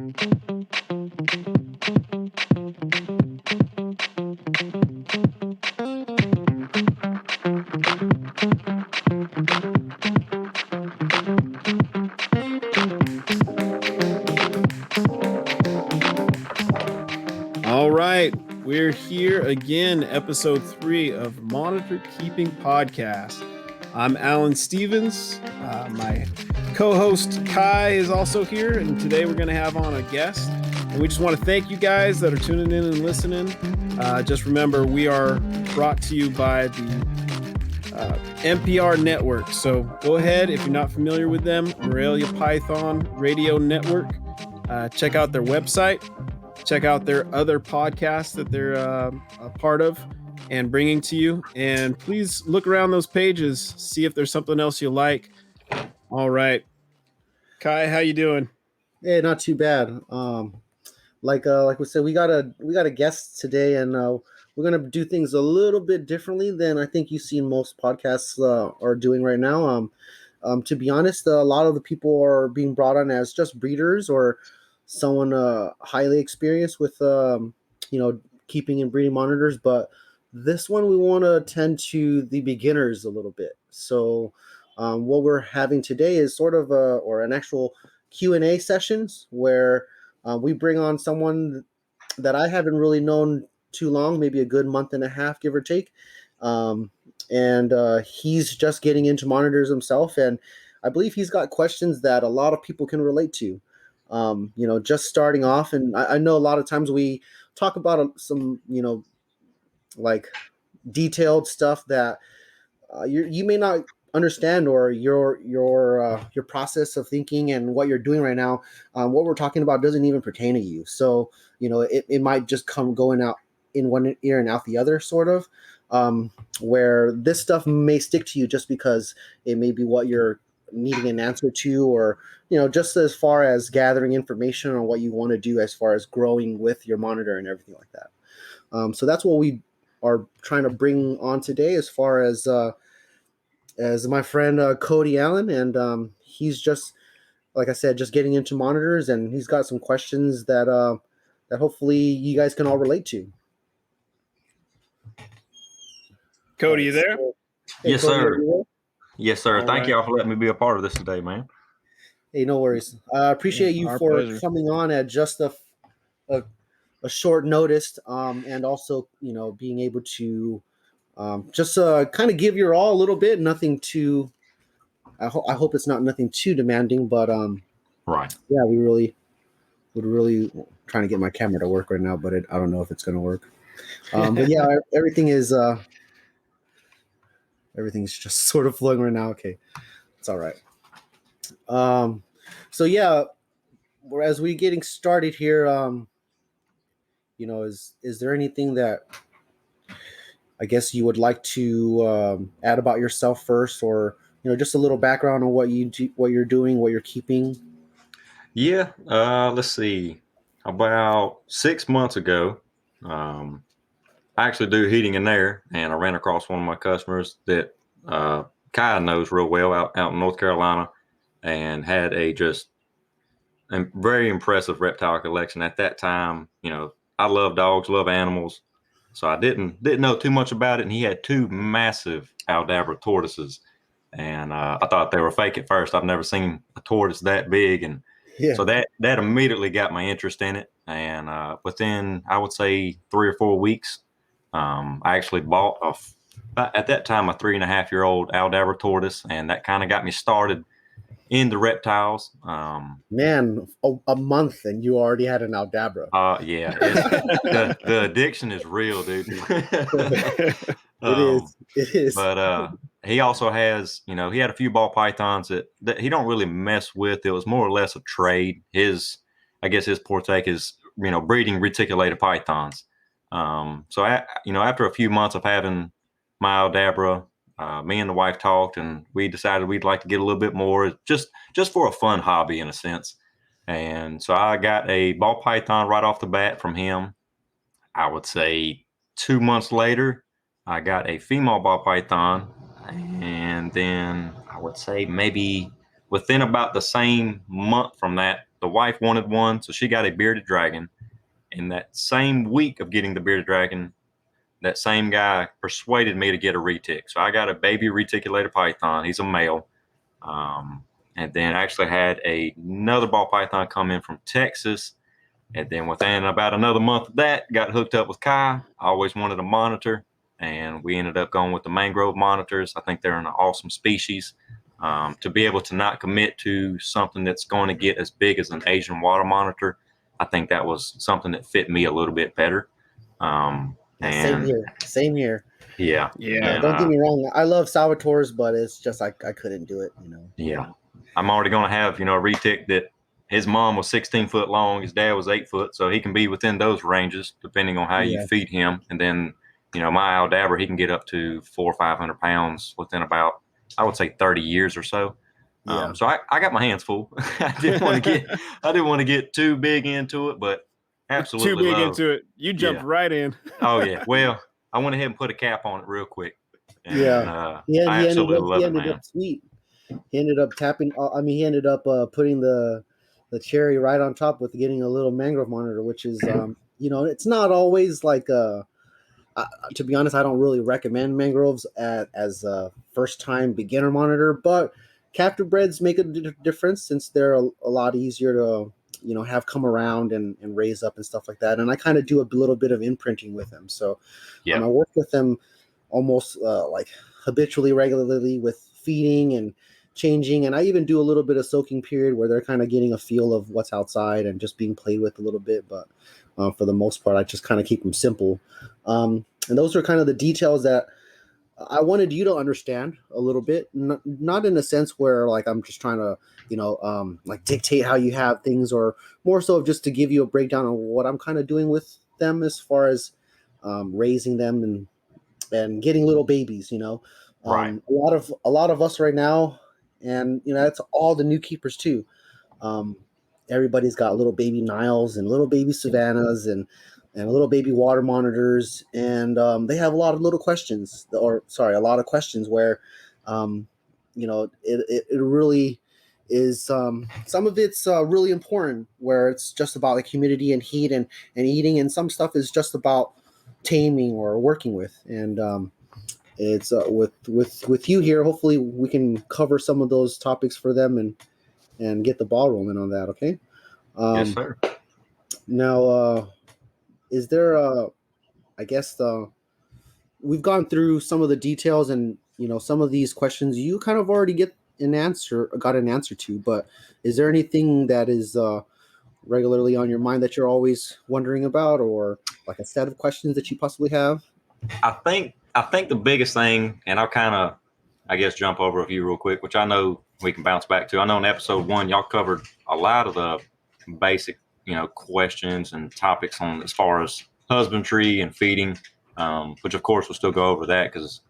All right, we're here again, episode 3 of Monitor Keeping Podcast. I'm Alan Stevens. My co-host Kai is also here, and today we're going to have on a guest. And we just want to thank you guys that are tuning in and listening. Just remember, we are brought to you by the NPR network. So go ahead, if you're not familiar with them, Morelia Python Radio Network. Check out their website. Check out their other podcasts that they're a part of and bringing to you. And please look around those pages, see if there's something else you like. All right. Kai, how you doing? Hey, not too bad. Like we said, we got a guest today, and we're gonna do things a little bit differently than I think you've seen most podcasts are doing right now. To be honest, a lot of the people are being brought on as just breeders or someone highly experienced with keeping and breeding monitors, but this one we want to attend to the beginners a little bit. So what we're having today is sort of an actual Q&A sessions where we bring on someone that I haven't really known too long, maybe a good month and a half, give or take, and he's just getting into monitors himself, and I believe he's got questions that a lot of people can relate to. Just starting off, and I know a lot of times we talk about some, like detailed stuff that you may not understand, or your process of thinking and what you're doing right now. What we're talking about doesn't even pertain to you, so it might just come going out in one ear and out the other, sort of. Where this stuff may stick to you just because it may be what you're needing an answer to, or just as far as gathering information on what you want to do as far as growing with your monitor and everything like that. So that's what we are trying to bring on today, as far as my friend Cody Allen, and he's just, like I said, just getting into monitors, and he's got some questions that hopefully you guys can all relate to. Cody, you there? Hey, Yes, Cody, sir. are you there? Yes, sir. All Thank right. y'all for letting me be a part of this today, man. Hey, no worries. I appreciate you our for pleasure. coming on at just a short notice, and also being able to just kind of give your all a little bit. Nothing too. I hope it's not nothing too demanding, but Right. yeah, we would really trying to get my camera to work right now, but I don't know if it's going to work. But yeah, everything's just sort of flowing right now. Okay, it's all right. So yeah, as we getting started here, is there anything that I guess you would like to add about yourself first, or just a little background on what you're doing, what you're keeping? Yeah. Let's see. About 6 months ago, I actually do heating and air, and I ran across one of my customers that Kai knows real well out in North Carolina, and had a very impressive reptile collection. At that time, I love dogs, love animals, so I didn't know too much about it. And he had 2 massive Aldabra tortoises, and I thought they were fake at first. I've never seen a tortoise that big, and Yeah. so that immediately got my interest in it. And within, I would say, 3 or 4 weeks, I actually bought at that time a 3.5-year-old Aldabra tortoise, and that kind of got me started in the reptiles. Man, a month and you already had an Aldabra. Yeah, the addiction is real, dude. It is. But he also has, he had a few ball pythons that he don't really mess with. It was more or less a trade. I guess his partake is, breeding reticulated pythons. So after a few months of having my Aldabra, me and the wife talked, and we decided we'd like to get a little bit more, just for a fun hobby in a sense. And so I got a ball python right off the bat from him. I would say 2 months later, I got a female ball python. And then I would say maybe within about the same month from that, the wife wanted one, so she got a bearded dragon. And that same week of getting the bearded dragon, that same guy persuaded me to get a retic. So I got a baby reticulated python. He's a male. And then actually had another ball python come in from Texas. And then within about another month of that, got hooked up with Kai. I always wanted a monitor, and we ended up going with the mangrove monitors. I think they're an awesome species. To be able to not commit to something that's going to get as big as an Asian water monitor, I think that was something that fit me a little bit better. Same here. Same here. Yeah. Yeah. Don't get me wrong. I love Salvatore's, but it's just I couldn't do it. Yeah. I'm already going to have, a retic that his mom was 16 foot long. His dad was 8 foot. So he can be within those ranges, depending on how you feed him. And then, my Aldabra, he can get up to 400 or 500 pounds within about, I would say 30 years or so. Yeah. So I got my hands full. I didn't want to get too big into it, but absolutely too big into it. You jumped right in. Oh yeah. Well, I went ahead and put a cap on it real quick. And, he I absolutely love it, ended man. up sweet. He ended up tapping. He ended up putting the cherry right on top with getting a little mangrove monitor, which is it's not always like to be honest, I don't really recommend mangroves as a first time beginner monitor, but captive breds make a difference since they're a lot easier to have come around and raise up and stuff like that. And I kind of do a little bit of imprinting with them, so I work with them almost like habitually, regularly with feeding and changing, and I even do a little bit of soaking period where they're kind of getting a feel of what's outside and just being played with a little bit. But for the most part, I just kind of keep them simple. And those are kind of the details that I wanted you to understand a little bit, not in a sense where like I'm just trying to like dictate how you have things, or more so just to give you a breakdown on what I'm kind of doing with them as far as raising them and getting little babies. Right. A lot of us right now, and that's all the new keepers too. Everybody's got little baby Niles and little baby Savannahs and little baby water monitors, and they have a lot of questions where it really is some of it's really important, where it's just about like humidity and heat and eating, and some stuff is just about taming or working with. And it's with you here, hopefully we can cover some of those topics for them and get the ball rolling on that. Okay. Yes, sir. Now, is there I guess we've gone through some of the details, and some of these questions you kind of already got an answer to, but is there anything that is regularly on your mind that you're always wondering about, or like a set of questions that you possibly have? I think the biggest thing, and I'll kind of, I guess, jump over a few real quick, which I know we can bounce back to. I know in episode 1, y'all covered a lot of the basic, questions and topics on as far as husbandry and feeding, which of course we'll still go over that because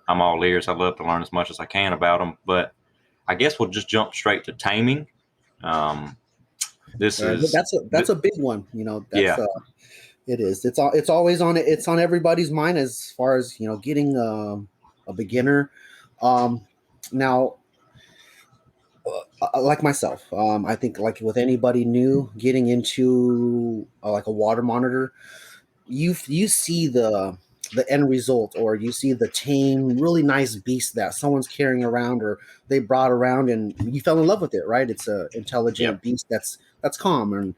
I'm all ears. I'd love to learn as much as I can about them, but I guess we'll just jump straight to taming. That's a big one. It is. It's always on. It's on everybody's mind as far as getting a beginner. Now, like myself, I think like with anybody new getting into like a water monitor, you see the end result, or you see the tame, really nice beast that someone's carrying around or they brought around, and you fell in love with it, right? It's a intelligent beast that's calm and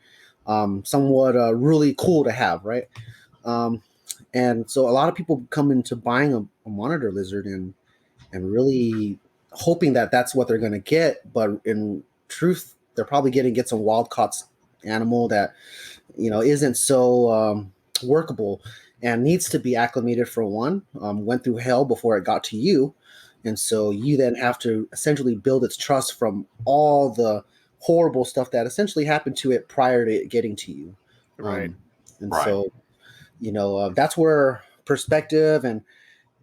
somewhat really cool to have, right? And so a lot of people come into buying a monitor lizard and really hoping that that's what they're going to get, but in truth, they're probably get some wild caught animal that isn't so workable and needs to be acclimated for one. Went through hell before it got to you, and so you then have to essentially build its trust from all the horrible stuff that essentially happened to it prior to it getting to you. Right. So that's where perspective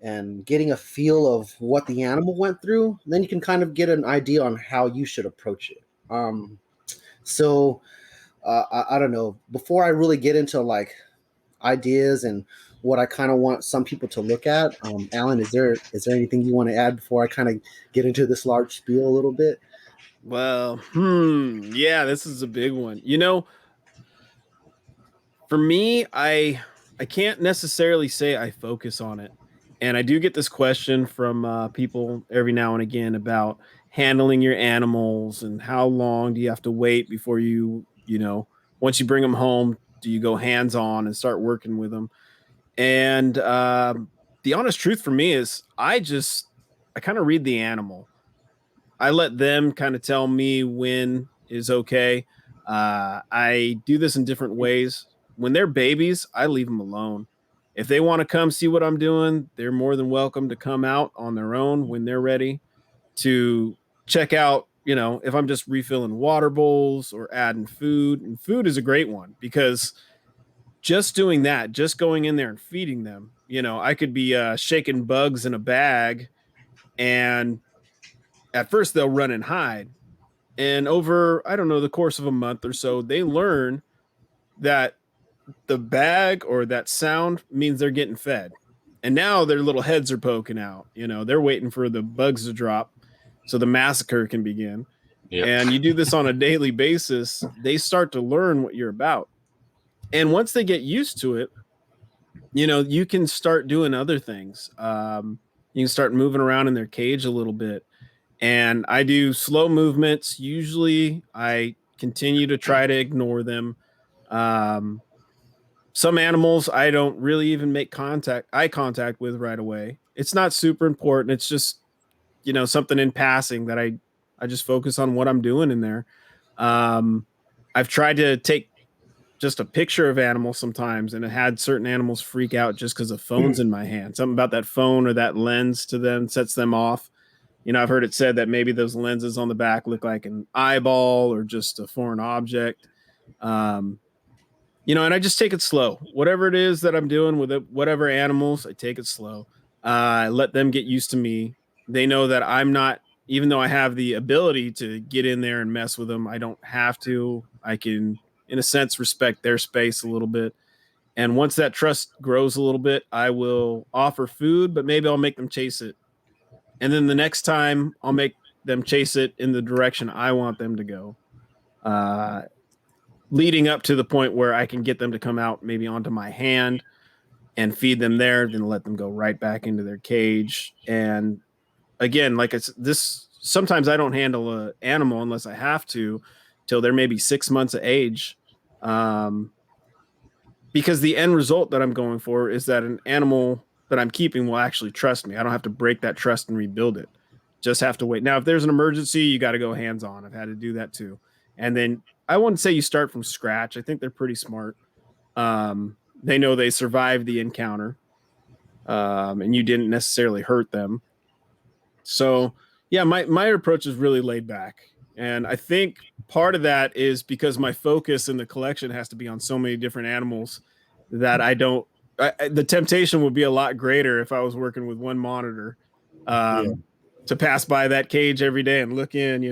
and getting a feel of what the animal went through, then you can kind of get an idea on how you should approach it. So I don't know, before I really get into like ideas and what I kind of want some people to look at, Alan, is there anything you want to add before I kind of get into this large spiel a little bit? Well, yeah, this is a big one. For me, I can't necessarily say I focus on it. And I do get this question from people every now and again about handling your animals and how long do you have to wait before once you bring them home, do you go hands on and start working with them? And the honest truth for me is I kind of read the animal. I let them kind of tell me when is okay. I do this in different ways. When they're babies, I leave them alone. If they want to come see what I'm doing, they're more than welcome to come out on their own when they're ready to check out, if I'm just refilling water bowls or adding food. And food is a great one because just doing that, just going in there and feeding them, I could be shaking bugs in a bag, and at first they'll run and hide. And over, I don't know, the course of a month or so, they learn that the bag or that sound means they're getting fed. And now their little heads are poking out. They're waiting for the bugs to drop so the massacre can begin. Yep. And you do this on a daily basis, they start to learn what you're about. And once they get used to it, you can start doing other things. You can start moving around in their cage a little bit. And I do slow movements. Usually I continue to try to ignore them. Um, some animals I don't really even make eye contact with right away. It's not super important. It's just, something in passing that I just focus on what I'm doing in there. Um, I've tried to take just a picture of animals sometimes, and it had certain animals freak out just because the phone's in my hand. Something about that phone or that lens to them sets them off. I've heard it said that maybe those lenses on the back look like an eyeball or just a foreign object. Um, and I just take it slow. Whatever it is that I'm doing with whatever animals, I take it slow. I let them get used to me. They know that I'm not, even though I have the ability to get in there and mess with them, I don't have to. I can, in a sense, respect their space a little bit. And once that trust grows a little bit, I will offer food, but maybe I'll make them chase it. And then the next time I'll make them chase it in the direction I want them to go. Uh, Leading up to the point where I can get them to come out maybe onto my hand and feed them there, then let them go right back into their cage. And again, like it's this, sometimes I don't handle an animal unless I have to till they're maybe 6 months of age. Um, because the end result that I'm going for is that an animal that I'm keeping will actually trust me. I don't have to break that trust and rebuild it. Just have to wait. Now, if there's an emergency, you got to go hands on. I've had to do that too. And then I wouldn't say you start from scratch. I think they're pretty smart. They know they survived the encounter, and you didn't necessarily hurt them. So, yeah, my approach is really laid back. And I think part of that is because my focus in the collection has to be on so many different animals that the temptation would be a lot greater if I was working with one monitor. Yeah. To pass by that cage every day and look in,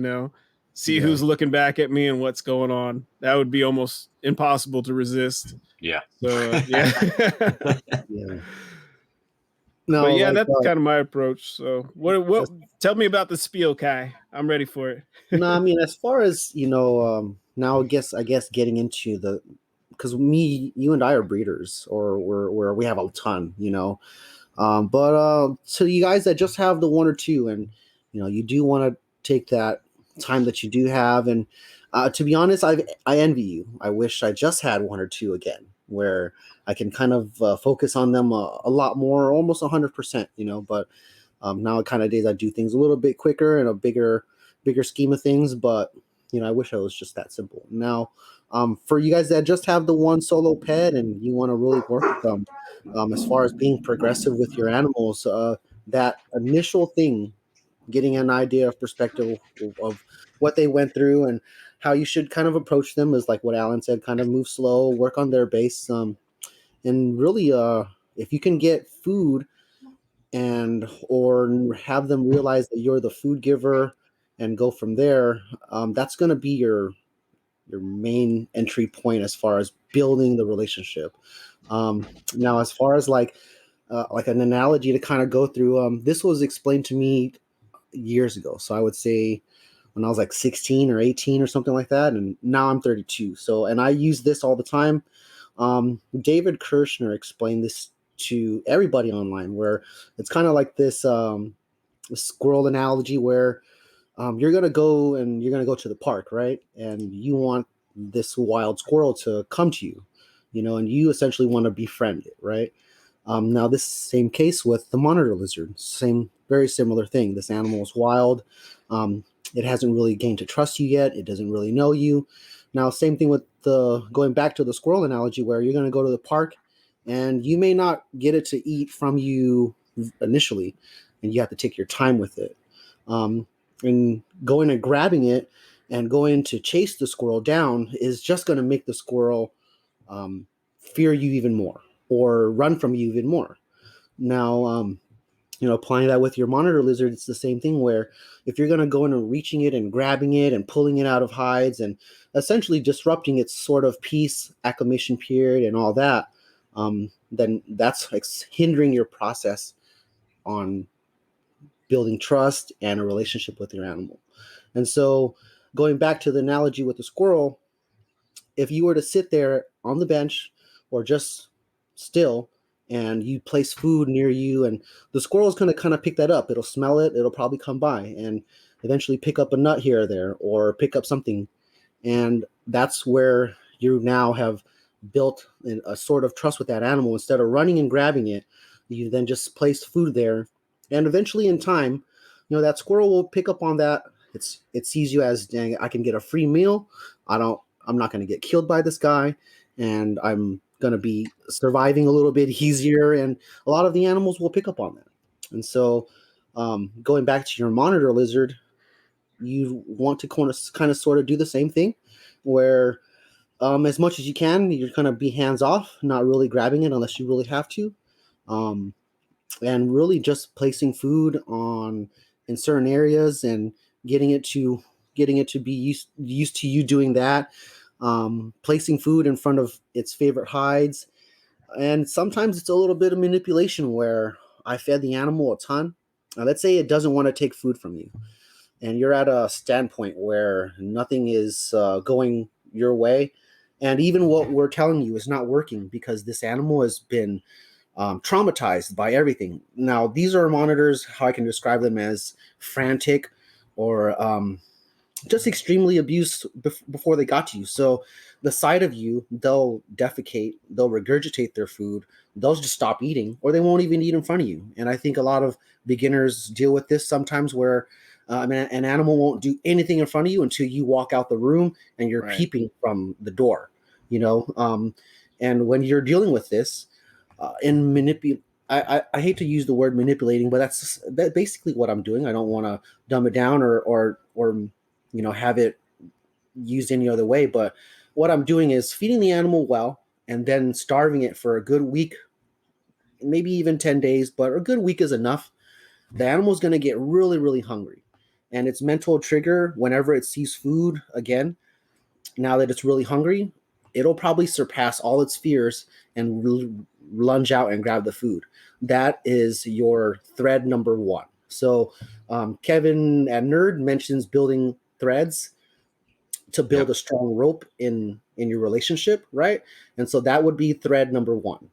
see Yeah. who's looking back at me and what's going on. That would be almost impossible to resist. Yeah. So, yeah. Yeah. But No, yeah, like that's kind of my approach. So, what as- tell me about the spiel, Kai. I'm ready for it. no, I mean, as far as now I guess getting into the, because you and I are breeders, or we have a ton, but to you guys that just have the one or two, and you do want to take that time that you do have, and to be honest, I envy you. I wish I just had one or two again, where I can kind of focus on them a lot more, almost 100%, but now kind of days I do things a little bit quicker and a bigger scheme of things, but I wish I was just that simple. Now, for you guys that just have the one solo pet and you want to really work with them, as far as being progressive with your animals, that initial thing, getting an idea of perspective of what they went through and how you should kind of approach them is like what Alan said, kind of move slow, work on their base, and really, if you can get food and or have them realize that you're the food giver and go from there, that's going to be your main entry point as far as building the relationship. Now, as far as like an analogy to kind of go through, this was explained to me years ago. So I would say when I was like 16 or 18 or something like that, and now I'm 32. So, and I use this all the time. David Kirshner explained this to everybody online, where it's kind of like this squirrel analogy, where you're gonna go to the park, right? And you want this wild squirrel to come to you, and you essentially want to befriend it, right? Now, this same case with the monitor lizard, same, very similar thing. This animal is wild. It hasn't really gained to trust you yet. It doesn't really know you. Now, same thing with the going back to the squirrel analogy, where you're going to go to the park, and you may not get it to eat from you initially, and you have to take your time with it. And going and grabbing it and going to chase the squirrel down is just going to make the squirrel fear you even more, or run from you even more. Now, applying that with your monitor lizard, it's the same thing, where if you're going to go in and reaching it and grabbing it and pulling it out of hides and essentially disrupting its sort of peace, acclimation period, and all that, then that's like hindering your process on building trust and a relationship with your animal. And so, going back to the analogy with the squirrel, if you were to sit there on the bench or just still, and you place food near you, and the squirrel is going to kind of pick that up, it'll smell it, it'll probably come by and eventually pick up a nut here or there, or pick up something. And that's where you now have built a sort of trust with that animal. Instead of running and grabbing it, you then just place food there, and eventually in time, that squirrel will pick up on that. It sees you as, dang, I can get a free meal. I'm not going to get killed by this guy, and I'm going to be surviving a little bit easier. And a lot of the animals will pick up on that. And so, going back to your monitor lizard, you want to kind of sort of do the same thing, where as much as you can, you're going to be hands off, not really grabbing it unless you really have to. And really just placing food in certain areas, and getting it to be used to you doing that. Placing food in front of its favorite hides. And sometimes it's a little bit of manipulation, where I fed the animal a ton. Let's say it doesn't want to take food from you, and you're at a standpoint where nothing is going your way, and even what we're telling you is not working, because this animal has been traumatized by everything. Now, these are monitors, how I can describe them, as frantic, or just extremely abused before they got to you. So the sight of you, they'll defecate, they'll regurgitate their food, they'll just stop eating, or they won't even eat in front of you. And I think a lot of beginners deal with this sometimes, where an animal won't do anything in front of you until you walk out the room and you're Right. peeping from the door, and when you're dealing with this, I hate to use the word manipulating, but that's basically what I'm doing. I don't want to dumb it down, or have it used any other way. But what I'm doing is feeding the animal well, and then starving it for a good week, maybe even 10 days, but a good week is enough. The animal's going to get really, really hungry. And its mental trigger, whenever it sees food again, now that it's really hungry, it'll probably surpass all its fears and lunge out and grab the food. That is your thread number one. So Kevin at Nerd mentions building threads to build a strong rope in your relationship, right? And so that would be thread number one,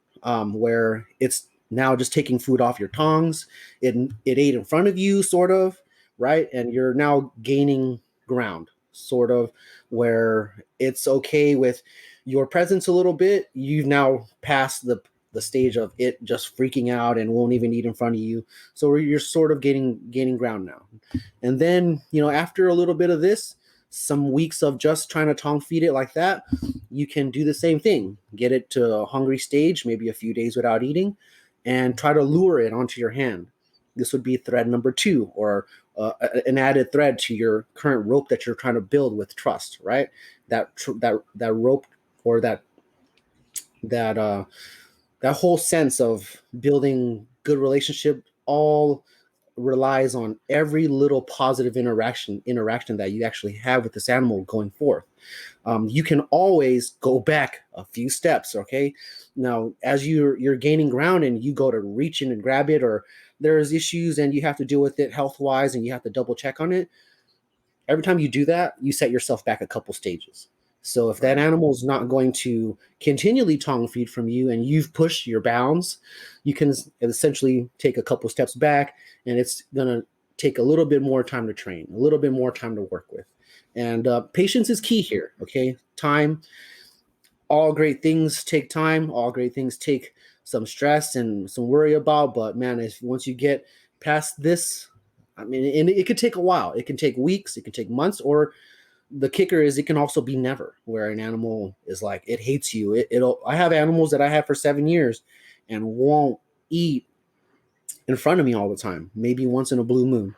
where it's now just taking food off your tongs. It ate in front of you, sort of, right? And you're now gaining ground, sort of, where it's okay with your presence a little bit. You've now passed the stage of it just freaking out and won't even eat in front of you. So you're sort of gaining ground now. And then, after a little bit of this, some weeks of just trying to tongue feed it like that, you can do the same thing. Get it to a hungry stage, maybe a few days without eating, and try to lure it onto your hand. This would be thread number two, or an added thread to your current rope that you're trying to build with trust, right? That rope, or that whole sense of building good relationship, all relies on every little positive interaction that you actually have with this animal going forth. You can always go back a few steps. Okay, now as you're gaining ground and you go to reach in and grab it, or there's issues and you have to deal with it health wise and you have to double check on it, every time you do that, you set yourself back a couple stages. So if that animal is not going to continually tongue feed from you and you've pushed your bounds, you can essentially take a couple steps back, and it's going to take a little bit more time to train, a little bit more time to work with. And patience is key here. Okay. Time. All great things take time. All great things take some stress and some worry about. But man, if once you get past this, I mean, and it could take a while. It can take weeks. It can take months. Or the kicker is, it can also be never, where an animal is like, it hates you. It'll. I have animals that I have for 7 years, and won't eat in front of me all the time. Maybe once in a blue moon,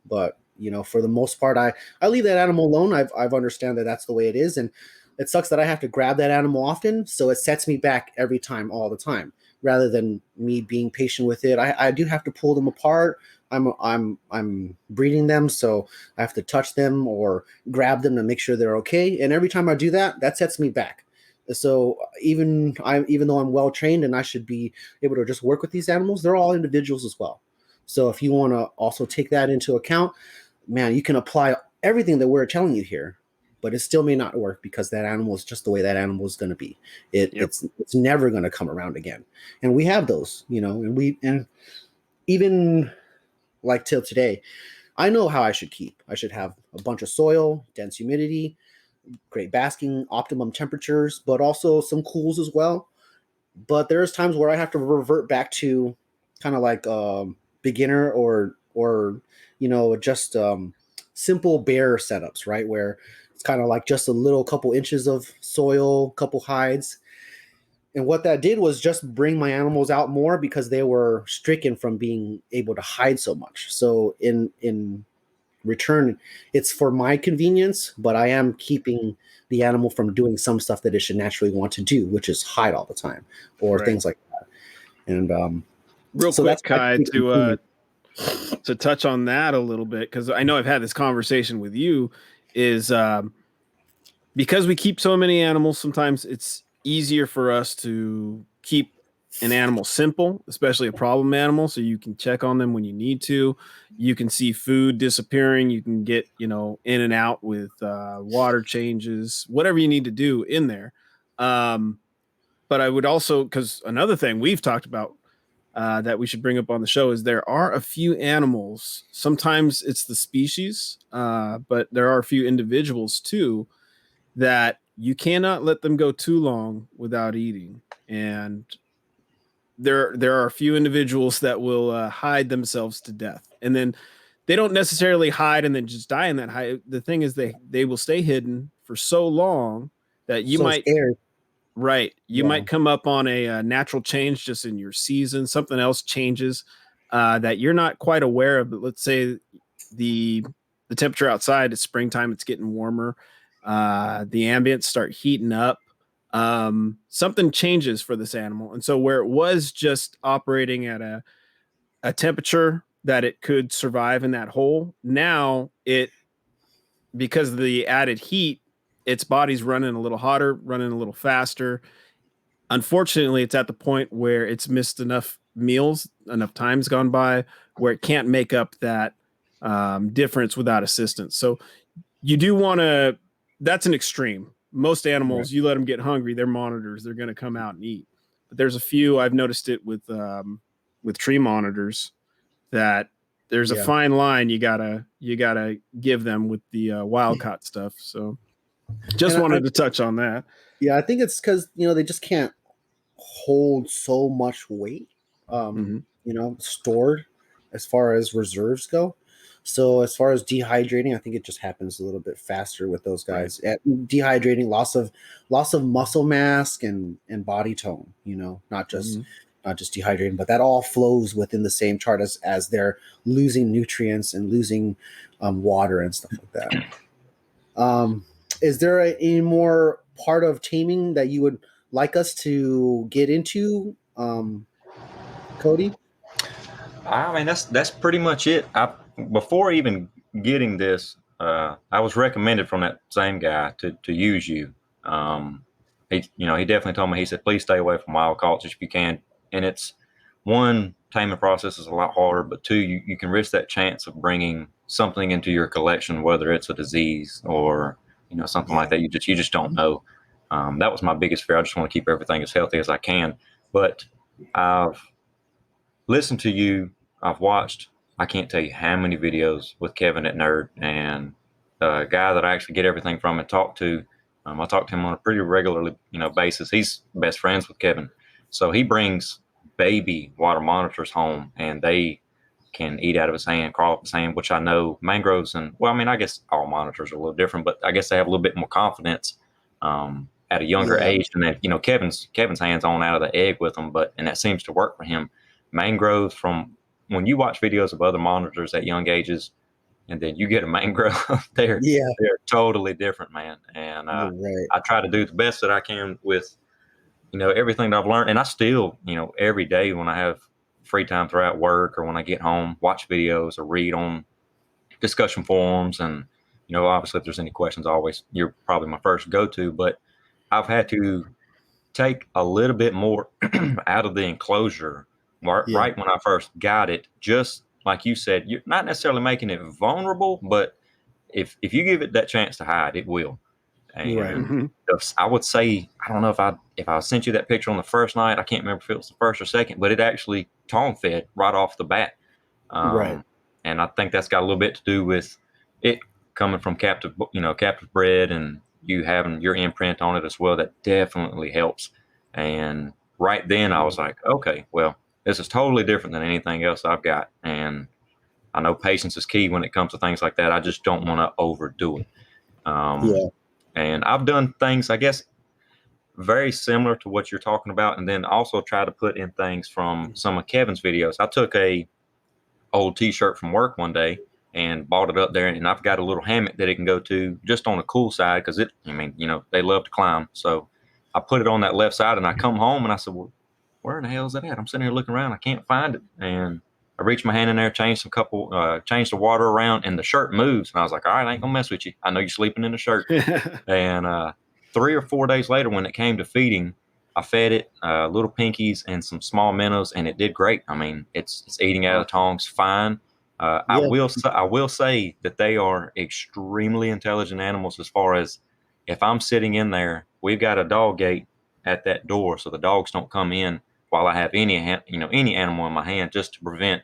but for the most part, I leave that animal alone. I've understand that that's the way it is, and it sucks that I have to grab that animal often. So it sets me back every time, all the time, rather than me being patient with it. I do have to pull them apart. I'm breeding them, so I have to touch them or grab them to make sure they're okay. And every time I do that, that sets me back. So even though I'm well trained and I should be able to just work with these animals, they're all individuals as well. So if you want to also take that into account, man, you can apply everything that we're telling you here, but it still may not work because that animal is just the way that animal is going to be. It's never going to come around again. And we have those, and even like till today, I know how I should keep. I should have a bunch of soil, dense humidity, great basking, optimum temperatures, but also some cools as well. But there's times where I have to revert back to kind of like beginner or just simple bare setups, right? Where it's kind of like just a little couple inches of soil, couple hides. And what that did was just bring my animals out more because they were stricken from being able to hide so much. So in return, it's for my convenience, but I am keeping the animal from doing some stuff that it should naturally want to do, which is hide all the time or things like that. And real quick, Kai, to touch on that a little bit, because I know I've had this conversation with you, is because we keep so many animals, sometimes it's easier for us to keep an animal simple, especially a problem animal, so you can check on them when you need to. You can see food disappearing. You can get, in and out with water changes, whatever you need to do in there. But I would also, because another thing we've talked about that we should bring up on the show is there are a few animals. Sometimes it's the species, but there are a few individuals too that you cannot let them go too long without eating. And there are a few individuals that will hide themselves to death, and then they don't necessarily hide and then just die in that hide. The thing is, they will stay hidden for so long that you might scared. Right. You might come up on a natural change just in your season. Something else changes that you're not quite aware of. But let's say the temperature outside, it's springtime, it's getting warmer. The ambients start heating up. Something changes for this animal. And so where it was just operating at a temperature that it could survive in that hole, now because of the added heat, its body's running a little hotter, running a little faster. Unfortunately, it's at the point where it's missed enough meals, enough time's gone by where it can't make up that difference without assistance. So you do want to, that's an extreme. Most animals, you let them get hungry, they're monitors, they're going to come out and eat. But there's a few, I've noticed it with tree monitors, that there's a fine line you gotta give them with the wild caught stuff. So just wanted to touch on that. Yeah, I think it's because they just can't hold so much weight, stored as far as reserves go. So as far as dehydrating, I think it just happens a little bit faster with those guys. Dehydrating, loss of muscle mass and body tone. Not just dehydrating, but that all flows within the same chart as they're losing nutrients and losing water and stuff like that. Is there any more part of taming that you would like us to get into, Cody? I mean, that's pretty much it. Before even getting this, I was recommended from that same guy to use you. He definitely told me, he said, please stay away from wild caught if you can. And it's, one, taming process is a lot harder, but two, you can risk that chance of bringing something into your collection, whether it's a disease or something like that. You just don't know. That was my biggest fear. I just want to keep everything as healthy as I can. But I've listened to you. I've watched. I can't tell you how many videos with Kevin at Nerd, and the guy that I actually get everything from and talk to. I talk to him on a pretty regularly, basis. He's best friends with Kevin, so he brings baby water monitors home, and they can eat out of his hand, crawl up his hand, which I know mangroves and, well, I mean, I guess all monitors are a little different, but I guess they have a little bit more confidence at a younger age. And that, Kevin's hands on out of the egg with them, and that seems to work for him. Mangroves, from when you watch videos of other monitors at young ages, and then you get a mangrove, they're totally different, man. And I try to do the best that I can with everything that I've learned. And I still, every day when I have free time throughout work or when I get home, watch videos or read on discussion forums. And, obviously if there's any questions, you're probably my first go-to, but I've had to take a little bit more out of the enclosure right when I first got it. Just like you said, you're not necessarily making it vulnerable, but if you give it that chance to hide, it will. And I would say, I don't know if I sent you that picture on the first night, I can't remember if it was the first or second, but it actually tongue fed right off the bat. And I think that's got a little bit to do with it coming from captive bred, and you having your imprint on it as well. That definitely helps. And right then I was like, okay, well, this is totally different than anything else I've got. And I know patience is key when it comes to things like that. I just don't want to overdo it. And I've done things, I guess, very similar to what you're talking about, and then also try to put in things from some of Kevin's videos. I took a old T-shirt from work one day and bought it up there, and I've got a little hammock that it can go to just on the cool side because they love to climb. So I put it on that left side, and I come home and I said, well, where in the hell is it at? I'm sitting here looking around, I can't find it. And I reached my hand in there, changed the water around, and the shirt moves. And I was like, all right, I ain't gonna mess with you. I know you're sleeping in the shirt. And 3 or 4 days later, when it came to feeding, I fed it little pinkies and some small minnows, and it did great. I mean, it's eating out of the tongs fine. I will say that they are extremely intelligent animals. As far as if I'm sitting in there, we've got a dog gate at that door, so the dogs don't come in while I have any animal in my hand, just to prevent.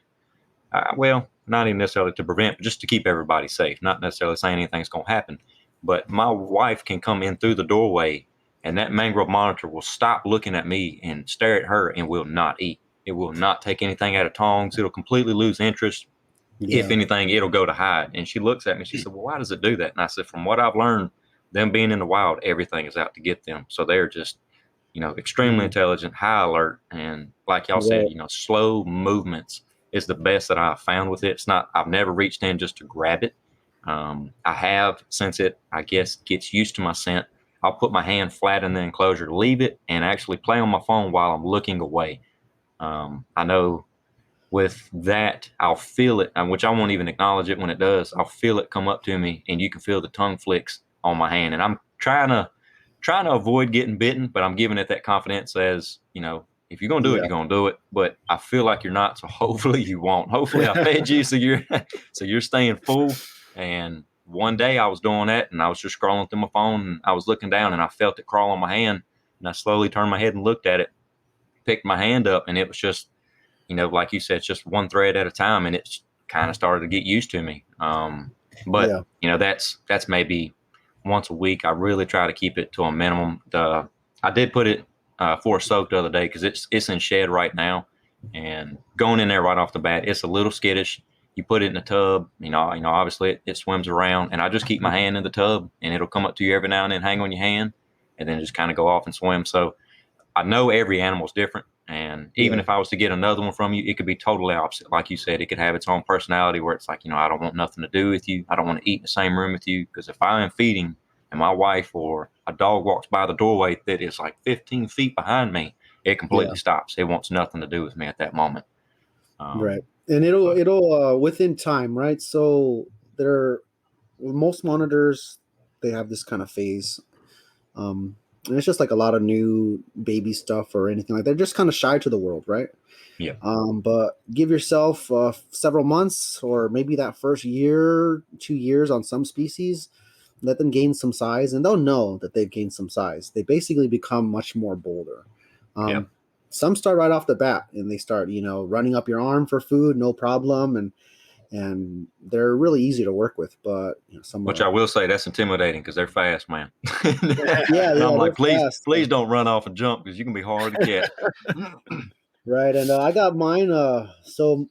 Well, not even necessarily to prevent, but just to keep everybody safe. Not necessarily saying anything's going to happen. But my wife can come in through the doorway, and that mangrove monitor will stop looking at me and stare at her and will not eat. It will not take anything out of tongs. It'll completely lose interest. If anything, it'll go to hide. And she looks at me. She said, well, why does it do that? And I said, from what I've learned, them being in the wild, everything is out to get them. So they're just, extremely intelligent, high alert. And like y'all said, slow movements is the best that I've found with it. I've never reached in just to grab it. I have, since it, I guess, gets used to my scent, I'll put my hand flat in the enclosure, leave it, and actually play on my phone while I'm looking away. I know with that, I'll feel it, which I won't even acknowledge it when it does. I'll feel it come up to me, and you can feel the tongue flicks on my hand. And I'm trying to avoid getting bitten, but I'm giving it that confidence as, if you're going to do it, you're going to do it. But I feel like you're not, so hopefully you won't. Hopefully I fed you so you're staying full. And one day I was doing that, and I was just scrolling through my phone, and I was looking down, and I felt it crawl on my hand, and I slowly turned my head and looked at it, picked my hand up, and it was just, like you said, it's just one thread at a time, and it kind of started to get used to me. But that's maybe once a week. I really try to keep it to a minimum. I did put it for a soak the other day because it's in shed right now, and going in there right off the bat, it's a little skittish. You put it in a tub, obviously it swims around, and I just keep my hand in the tub, and it'll come up to you every now and then, hang on your hand, and then just kind of go off and swim. So I know every animal's different. And even if I was to get another one from you, it could be totally opposite. Like you said, it could have its own personality where it's like, I don't want nothing to do with you. I don't want to eat in the same room with you. Because if I am feeding and my wife or a dog walks by the doorway that is like 15 feet behind me, it completely stops. It wants nothing to do with me at that moment. Right. And it'll within time, right? So most monitors, they have this kind of phase. and it's just like a lot of new baby stuff or anything like that. They're just kind of shy to the world, right? Yeah. But give yourself several months or maybe that first year, 2 years on some species, let them gain some size, and they'll know that they've gained some size. They basically become much more bolder. Yeah. Some start right off the bat, and they start, running up your arm for food, no problem, and they're really easy to work with. But some Which I will say, that's intimidating because they're fast, man. yeah, And I'm like, they're please don't run off and jump because you can be hard to catch. right. And I got mine. So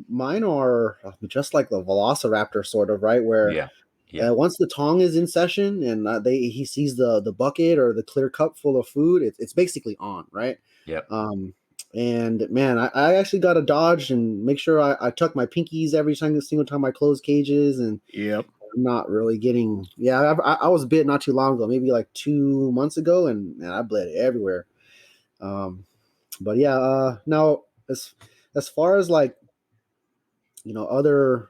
mine are just like the Velociraptor, sort of, right? Where Yeah. Yeah. once the tong is in session and he sees the bucket or the clear cup full of food, it's basically on, right? Yep. And man, I actually got to dodge and make sure I tuck my pinkies every single time I close cages, and Yep. I'm not really getting. Yeah, I was bit not too long ago, maybe like 2 months ago, and man, I bled everywhere. But yeah, now as far as like other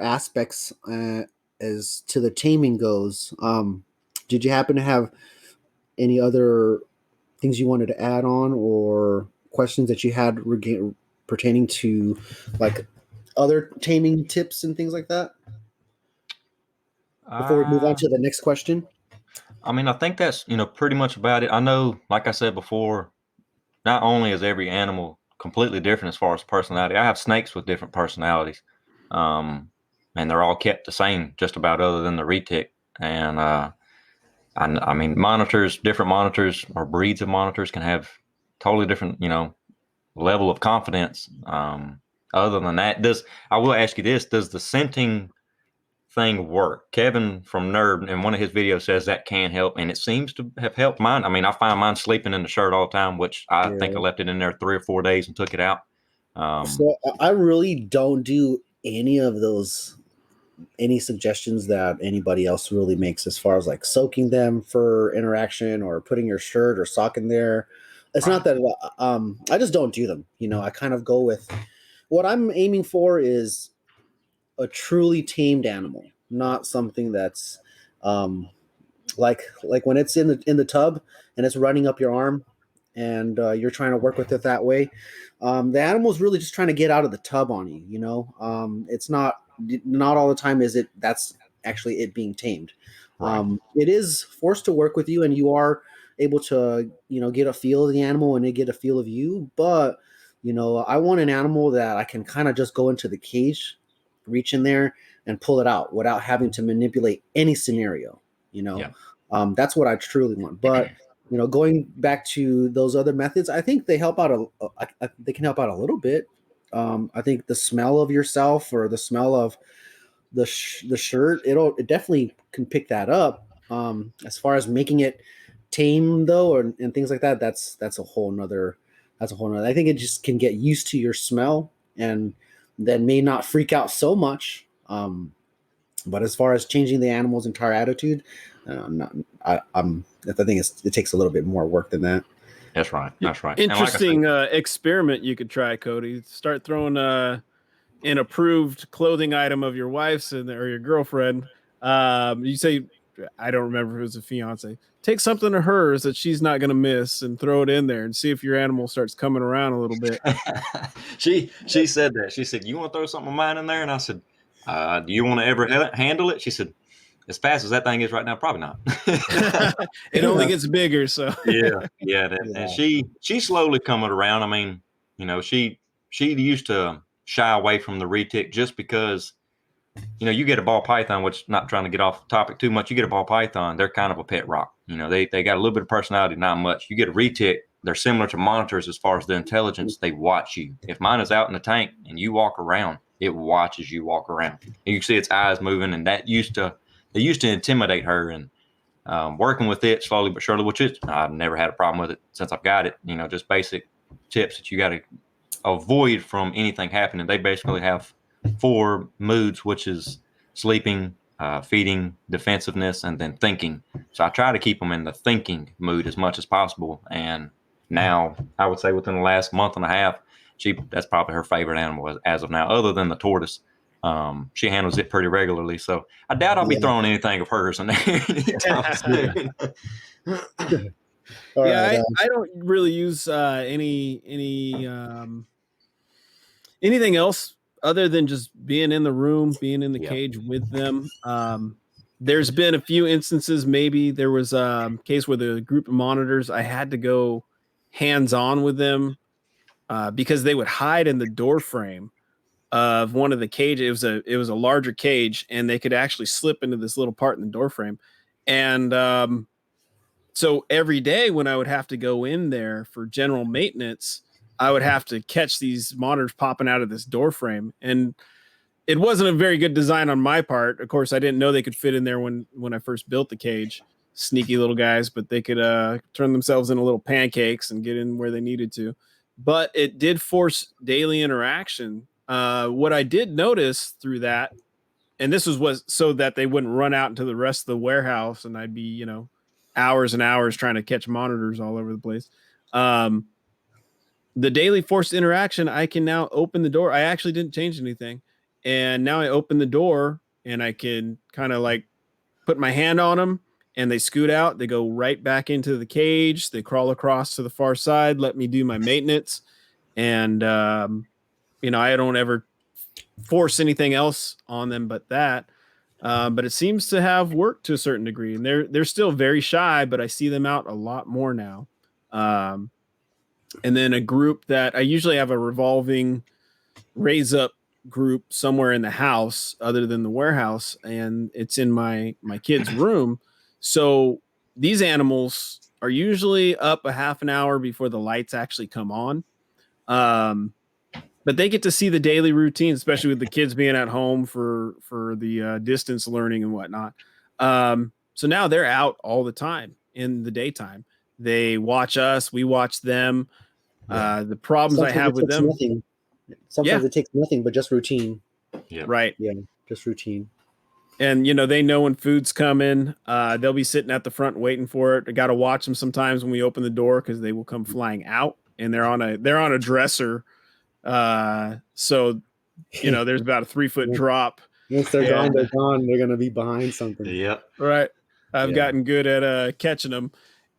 aspects as to the taming goes, did you happen to have any other things you wanted to add on or questions that you had pertaining to like other taming tips and things like that before we move on to the next question? I mean, I think that's, pretty much about it. I know, like I said before, not only is every animal completely different as far as personality, I have snakes with different personalities. And they're all kept the same just about other than the retic. And I mean, different monitors or breeds of monitors can have totally different, level of confidence. Other than that, I will ask you this, does the scenting thing work? Kevin from Nerd in one of his videos says that can help, and it seems to have helped mine. I mean, I find mine sleeping in the shirt all the time, which I think I left it in there 3 or 4 days and took it out. So I really don't do any suggestions that anybody else really makes as far as like soaking them for interaction or putting your shirt or sock in there. It's not that I just don't do them. I kind of go with what I'm aiming for is a truly tamed animal, not something that's like when it's in the tub and it's running up your arm and you're trying to work with it that way. The animal's really just trying to get out of the tub on you. It's not all the time is it that's actually it being tamed. Right. It is forced to work with you, and you are able to get a feel of the animal and they get a feel of you. But I want an animal that I can kind of just go into the cage, reach in there, and pull it out without having to manipulate any scenario. Yeah. That's what I truly want. But going back to those other methods, I think they help out. They can help out a little bit. I think the smell of yourself or the smell of the shirt, it definitely can pick that up. As far as making it tame though, and things like that, that's a whole nother. I think it just can get used to your smell and then may not freak out so much. But as far as changing the animal's entire attitude, I think it takes a little bit more work than that. That's right. That's right. Interesting experiment you could try, Cody. Start throwing an approved clothing item of your wife's or your girlfriend. You say, I don't remember if it was a fiance. Take something of hers that she's not going to miss and throw it in there and see if your animal starts coming around a little bit. She said that. She said, "You want to throw something of mine in there?" And I said, "Do you want to ever handle it?" She said, "As fast as that thing is right now, probably not." It only gets bigger, so yeah. And she's slowly coming around. I mean, she used to shy away from the retic just because, you get a ball python, which, not trying to get off topic too much, you get a ball python, they're kind of a pet rock. They got a little bit of personality, not much. You get a retic, they're similar to monitors as far as the intelligence. They watch you. If mine is out in the tank and you walk around, it watches you walk around. And you can see its eyes moving, and they used to intimidate her. And working with it slowly but surely, which I've never had a problem with it since I've got it. Just basic tips that you got to avoid from anything happening. They basically have 4 moods, which is sleeping, feeding, defensiveness, and then thinking. So I try to keep them in the thinking mood as much as possible. And now I would say within the last month and a half, that's probably her favorite animal as of now, other than the tortoise. She handles it pretty regularly. So I doubt I'll be throwing anything of hers in there anytime soon. All Yeah, right. I don't really use anything else other than just being in the room, being in the Yeah. cage with them. There's been a few instances, maybe there was a case with a group of monitors. I had to go hands on with them because they would hide in the door frame of one of the cages. It was a larger cage, and they could actually slip into this little part in the door frame. And so every day when I would have to go in there for general maintenance, I would have to catch these monitors popping out of this door frame. And it wasn't a very good design on my part. Of course, I didn't know they could fit in there when I first built the cage. Sneaky little guys, but they could turn themselves into little pancakes and get in where they needed to. But it did force daily interaction. What I did notice through that, and this was so that they wouldn't run out into the rest of the warehouse, and I'd be hours and hours trying to catch monitors all over the place. Um, the daily forced interaction, I can now open the door. I actually didn't change anything. And now I open the door and I can kind of like put my hand on them and they scoot out. They go right back into the cage. They crawl across to the far side, let me do my maintenance. And, I don't ever force anything else on them but that. But it seems to have worked to a certain degree. And they're still very shy, but I see them out a lot more now. Um, and then a group that I usually have a revolving raise up group somewhere in the house other than the warehouse, and it's in my kid's room. So these animals are usually up a half an hour before the lights actually come on. um but they get to see the daily routine, especially with the kids being at home for the distance learning and whatnot. So now they're out all the time in the daytime. They watch us, we watch them. Yeah. The problems I Sometimes have it with takes them. nothing. Yeah, Sometimes it takes nothing but just routine. Yeah. right. Yeah, just routine. And they know when food's coming. They'll be sitting at the front waiting for it. I got to watch them sometimes when we open the door because they will come flying out, and they're on a dresser. So there's about a 3 foot drop. Once they're gone, And they're gone. They're gonna be behind something. Yep. right, I've Yeah. gotten good at catching them,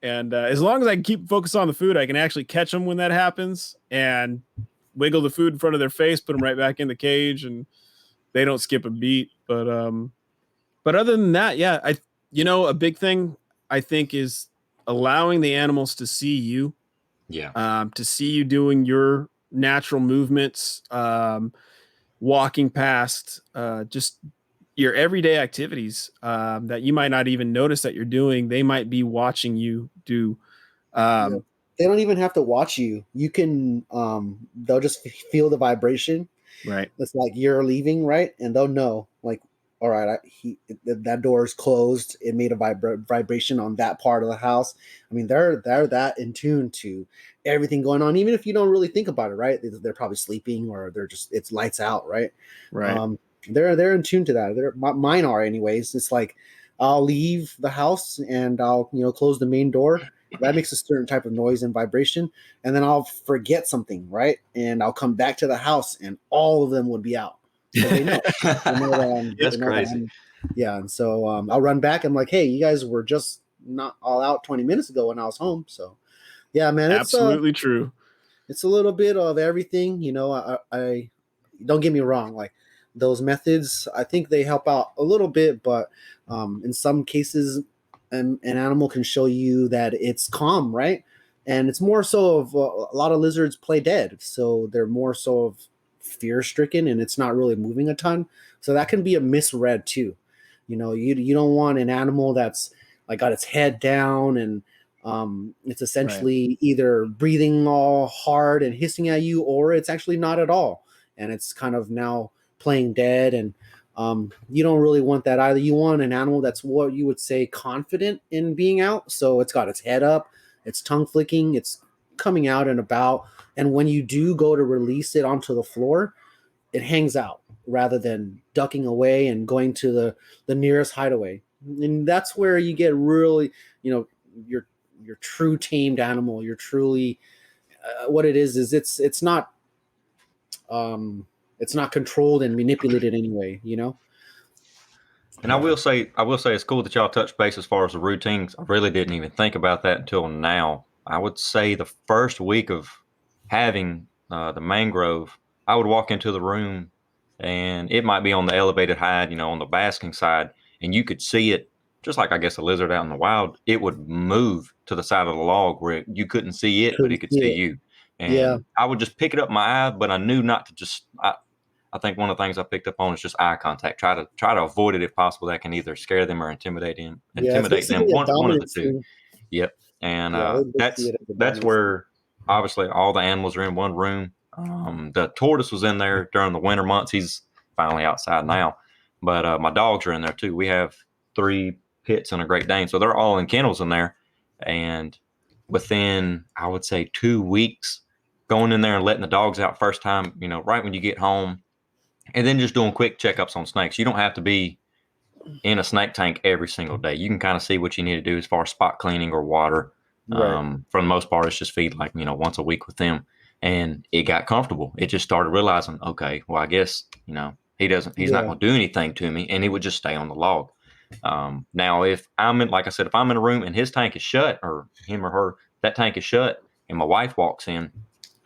and as long as I can keep focused on the food, I can actually catch them when that happens and wiggle the food in front of their face, put them right back in the cage, and they don't skip a beat. But other than that, yeah, a big thing I think is allowing the animals to see you, Yeah. to see you doing your natural movements, walking past, just your everyday activities that you might not even notice that you're doing. They might be watching you do. Yeah. Um, They don't even have to watch you. You can they'll just feel the vibration. right, It's like you're leaving, right? And they'll know, like, all right, that door is closed. It made a vibration on that part of the house. I mean, they're that in tune to everything going on, even if you don't really think about it, right? They're probably sleeping or they're just it's lights out, right? right, Um, they're in tune to that. Mine are anyways. It's like I'll leave the house and I'll close the main door. That makes a certain type of noise and vibration, and then I'll forget something, right? And I'll come back to the house, and all of them would be out because they know. They know that That's they know that crazy. yeah. And so I'll run back. I'm like, hey, you guys were just not all out 20 minutes ago when I was home. So yeah, man, absolutely true. it's a little bit of everything. I don't get me wrong, like those methods, I think they help out a little bit, but in some cases, an animal can show you that it's calm, right? And it's more so of a lot of lizards play dead, so they're more so of fear stricken, and it's not really moving a ton. So that can be a misread too. You don't want an animal that's like got its head down and it's Right, essentially either breathing all hard and hissing at you, or it's actually not at all, and it's kind of now playing dead. And you don't really want that either. You want an animal that's what you would say confident in being out. So it's got its head up, it's tongue flicking, it's coming out and about. And when you do go to release it onto the floor, it hangs out rather than ducking away and going to the nearest hideaway. And that's where you get really, your true tamed animal. You're truly what it is um it's not controlled and manipulated anyway. And I will say it's cool that y'all touched base as far as the routines. I really didn't even think about that until now. I would say the first week of having the mangrove, I would walk into the room and it might be on the elevated hide, on the basking side, and you could see it just like I guess a lizard out in the wild. It would move to the side of the log where you couldn't see it, but it Couldn't could see see it. you. Yeah, And I would just pick it up my eye, but I knew not to just. I think one of the things I picked up on is just eye contact. Try to avoid it if possible. That can either scare them or yeah, it's intimidate them. basically a One of the dominance two. thing. Yep. And Yeah, they see it as a that's dominance thing. where obviously all the animals are in one room. The tortoise was in there during the winter months. He's finally outside now, but my dogs are in there too. We have 3 pits and a Great Dane, so they're all in kennels in there. And within I would say 2 weeks, going in there and letting the dogs out first time, right when you get home, and then just doing quick checkups on snakes. You don't have to be in a snake tank every single day. You can kind of see what you need to do as far as spot cleaning or water. Right. For the most part, it's just feed like once a week with them, and it got comfortable. It just started realizing, okay, well, I guess he's not Yeah. going to do anything to me, and he would just stay on the log. Now, if I'm in, like I said, if I'm in a room and his tank is shut, or him or her, that tank is shut, and my wife walks in,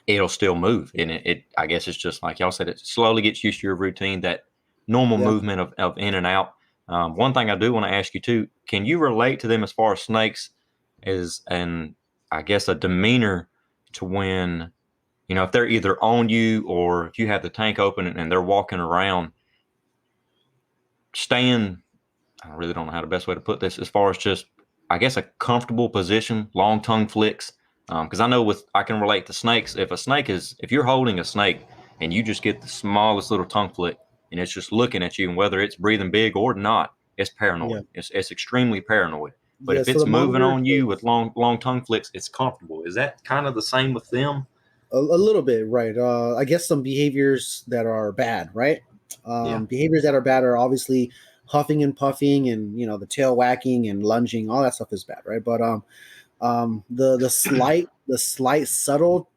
it'll still move. And I guess it's just like y'all said, it slowly gets used to your routine, that normal Yeah. movement of in and out. One thing I do want to ask you too, can you relate to them as far as snakes is, and I guess a demeanor to when, if they're either on you or if you have the tank open and they're walking around, staying, I really don't know how the best way to put this, as far as just, I guess, a comfortable position, long tongue flicks. Because I know I can relate to snakes. If you're holding a snake and you just get the smallest little tongue flick and it's just looking at you, and whether it's breathing big or not, it's Yeah. paranoid. It's extremely paranoid. But Yeah. if So it's the moving monitor on you with long tongue flicks, it's comfortable. Is that kind of the same with them? a little bit, right? I guess some behaviors that are bad, right? Yeah. Behaviors that are bad are obviously huffing and puffing, and the tail whacking and lunging. All that stuff is bad, right? But the slight subtle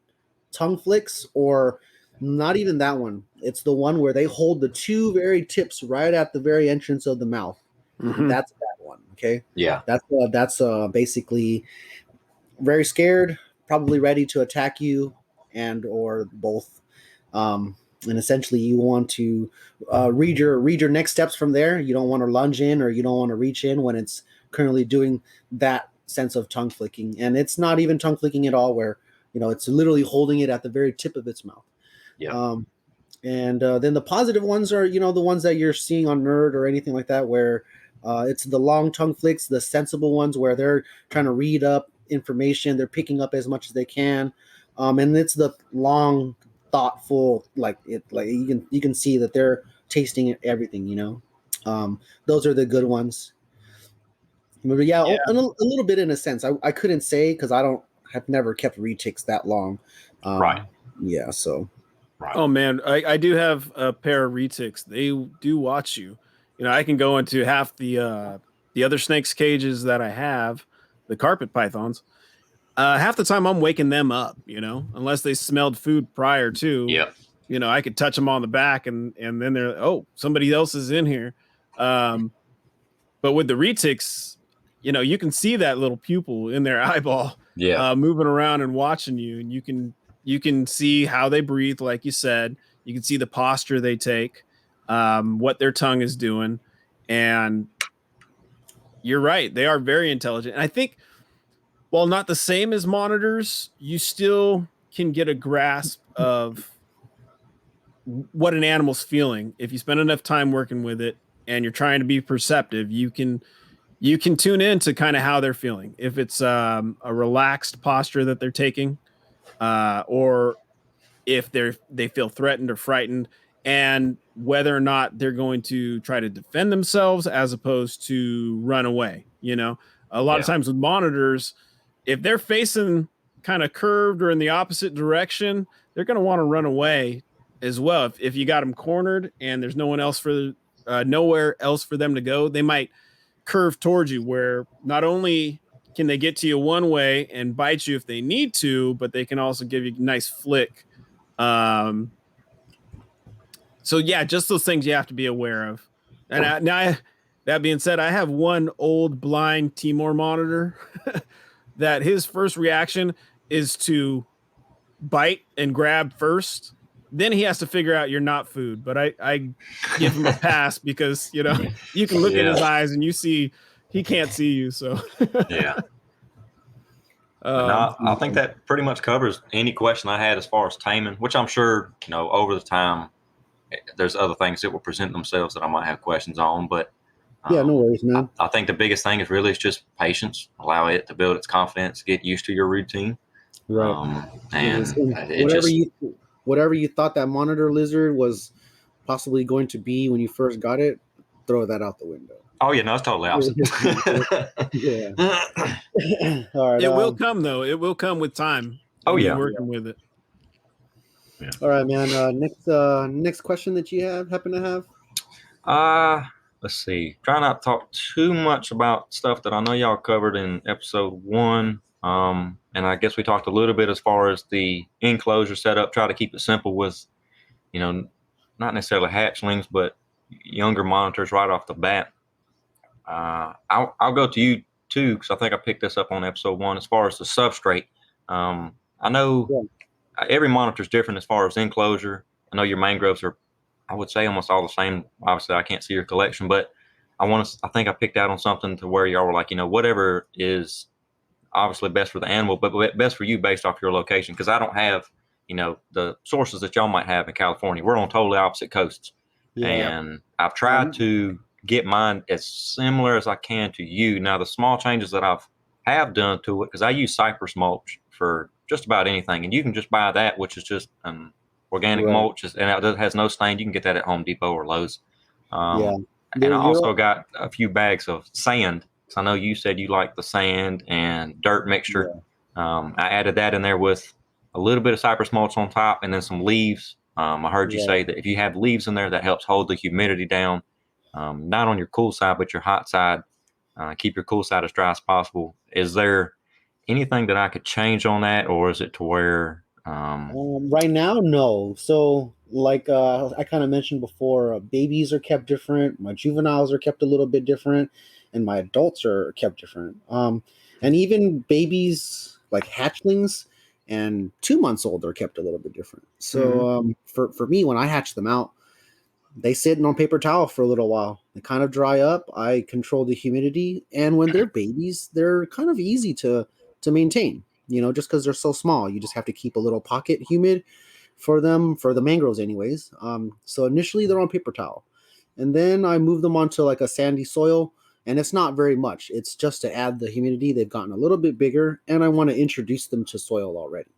tongue flicks, or not even that one. It's the one where they hold the two very tips right at the very entrance of the mouth. Mhm. That's a bad one. Okay, Yeah. that's basically very scared, probably ready to attack you, and or both. And essentially, you want to read your next steps from there. You don't want to lunge in, or you don't want to reach in when it's currently doing that sense of tongue flicking, and it's not even tongue flicking at all. Where it's literally holding it at the very tip of its mouth. Yeah. And then the positive ones are the ones that you're seeing on Nerd or anything like that, where it's the long tongue flicks, the sensible ones where they're trying to read up information, they're picking up as much as they can, and it's the long, thoughtful, like you can see that they're tasting everything. Those are the good ones. But yeah, Yeah. a little bit in a sense. I couldn't say because I don't have never kept retics that long. Right. Yeah, so Right. Oh man, I do have a pair of retics. They do watch you. I can go into half the other snakes cages that I have, the carpet pythons. Half the time I'm waking them up, unless they smelled food prior to. Yep. I could touch them on the back and then they're, oh, somebody else is in here. But with the retics, you can see that little pupil in their eyeball Yeah. moving around and watching you, and you can see how they breathe, like you said. You can see the posture they take, what their tongue is doing, and you're right. They are very intelligent. And I think, while not the same as monitors, you still can get a grasp of what an animal's feeling. If you spend enough time working with it and you're trying to be perceptive, you can tune in to kind of how they're feeling. If it's a relaxed posture that they're taking, or if they feel threatened or frightened, and whether or not they're going to try to defend themselves as opposed to run away. A lot of Yeah. times with monitors, if they're facing kind of curved or in the opposite direction, they're going to want to run away as well. If you got them cornered and there's nowhere else for them to go, they might curve towards you, where not only can they get to you one way and bite you if they need to, but they can also give you a nice flick. So yeah, just those things you have to be aware of. And now That being said, I have one old blind Timor monitor that his first reaction is to bite and grab first. Then he has to figure out you're not food. But I give him a pass because, you know, you can look in his eyes and you see he can't see you. So, Yeah. No, I think that pretty much covers any question I had as far as taming, which I'm sure, you know, over the time, there's other things that will present themselves that I might have questions on. But Yeah, no worries, man. I think the biggest thing is just patience. Allow it to build its confidence, get used to your routine. Right. And it whatever just, you thought that monitor lizard was possibly going to be when you first got it, throw that out the window. oh, yeah, no, it's totally opposite. Yeah. All right. it will come though. It will come with time. Oh, You yeah. working with it. Yeah. All right, man. Next question that you happen to have. Let's see. Try not to talk too much about stuff that I know y'all covered in episode 1. And I guess we talked a little bit as far as the enclosure setup. Try to keep it simple with, you know, not necessarily hatchlings, but younger monitors right off the bat. I'll go to you too, because I think I picked this up on episode 1 as far as the substrate. I know every monitor is different as far as enclosure. I know your mangroves are, I would say, almost all the same. Obviously, I can't see your collection, but I think I picked out on something to where y'all were like, you know, whatever is obviously best for the animal, but best for you based off your location. Because I don't have, you know, the sources that y'all might have in California. We're on totally opposite coasts, and I've tried to get mine as similar as I can to you. Now, the small changes that have done to it, because I use cypress mulch for just about anything, and you can just buy that, which is just organic mulch, and it has no stain. You can get that at Home Depot or Lowe's. And I also got a few bags of sand. So I know you said you like the sand and dirt mixture. I added that in there with a little bit of cypress mulch on top and then some leaves. I heard you say that if you have leaves in there, that helps hold the humidity down, not on your cool side, but your hot side. Keep your cool side as dry as possible. Is there anything that I could change on that, or is it to where right now, no. So, like I kind of mentioned before, babies are kept different. My juveniles are kept a little bit different, and my adults are kept different. And even babies, like hatchlings, and 2 months old, are kept a little bit different. So, for me, when I hatch them out, they sit on paper towel for a little while. They kind of dry up. I control the humidity, and when they're babies, they're kind of easy to maintain. You know, just because they're so small, you just have to keep a little pocket humid for them, for the mangroves, anyways. So initially they're on paper towel, and then I move them onto like a sandy soil, and it's not very much. It's just to add the humidity. They've gotten a little bit bigger, and I want to introduce them to soil already.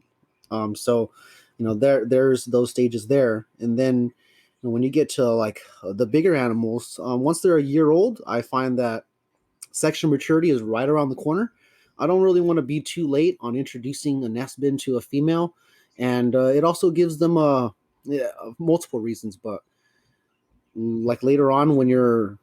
So, you know, there's those stages there, and then when you get to like the bigger animals, once they're a year old, I find that sexual maturity is right around the corner. I don't really want to be too late on introducing a nest bin to a female, and it also gives them multiple reasons. But like later on, when you're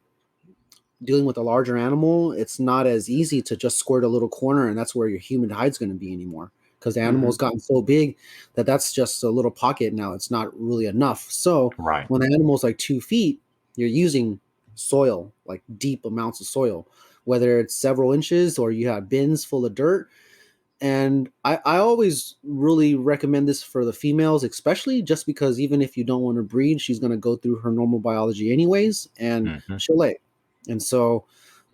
dealing with a larger animal, it's not as easy to just squirt a little corner, and that's where your humid hide's going to be anymore, because the animal's gotten so big that that's just a little pocket now. It's not really enough. So when the animal's like 2 feet, you're using soil, like deep amounts of soil, whether it's several inches or you have bins full of dirt. And I always really recommend this for the females, especially just because even if you don't want to breed, she's going to go through her normal biology anyways, and she'll lay. And so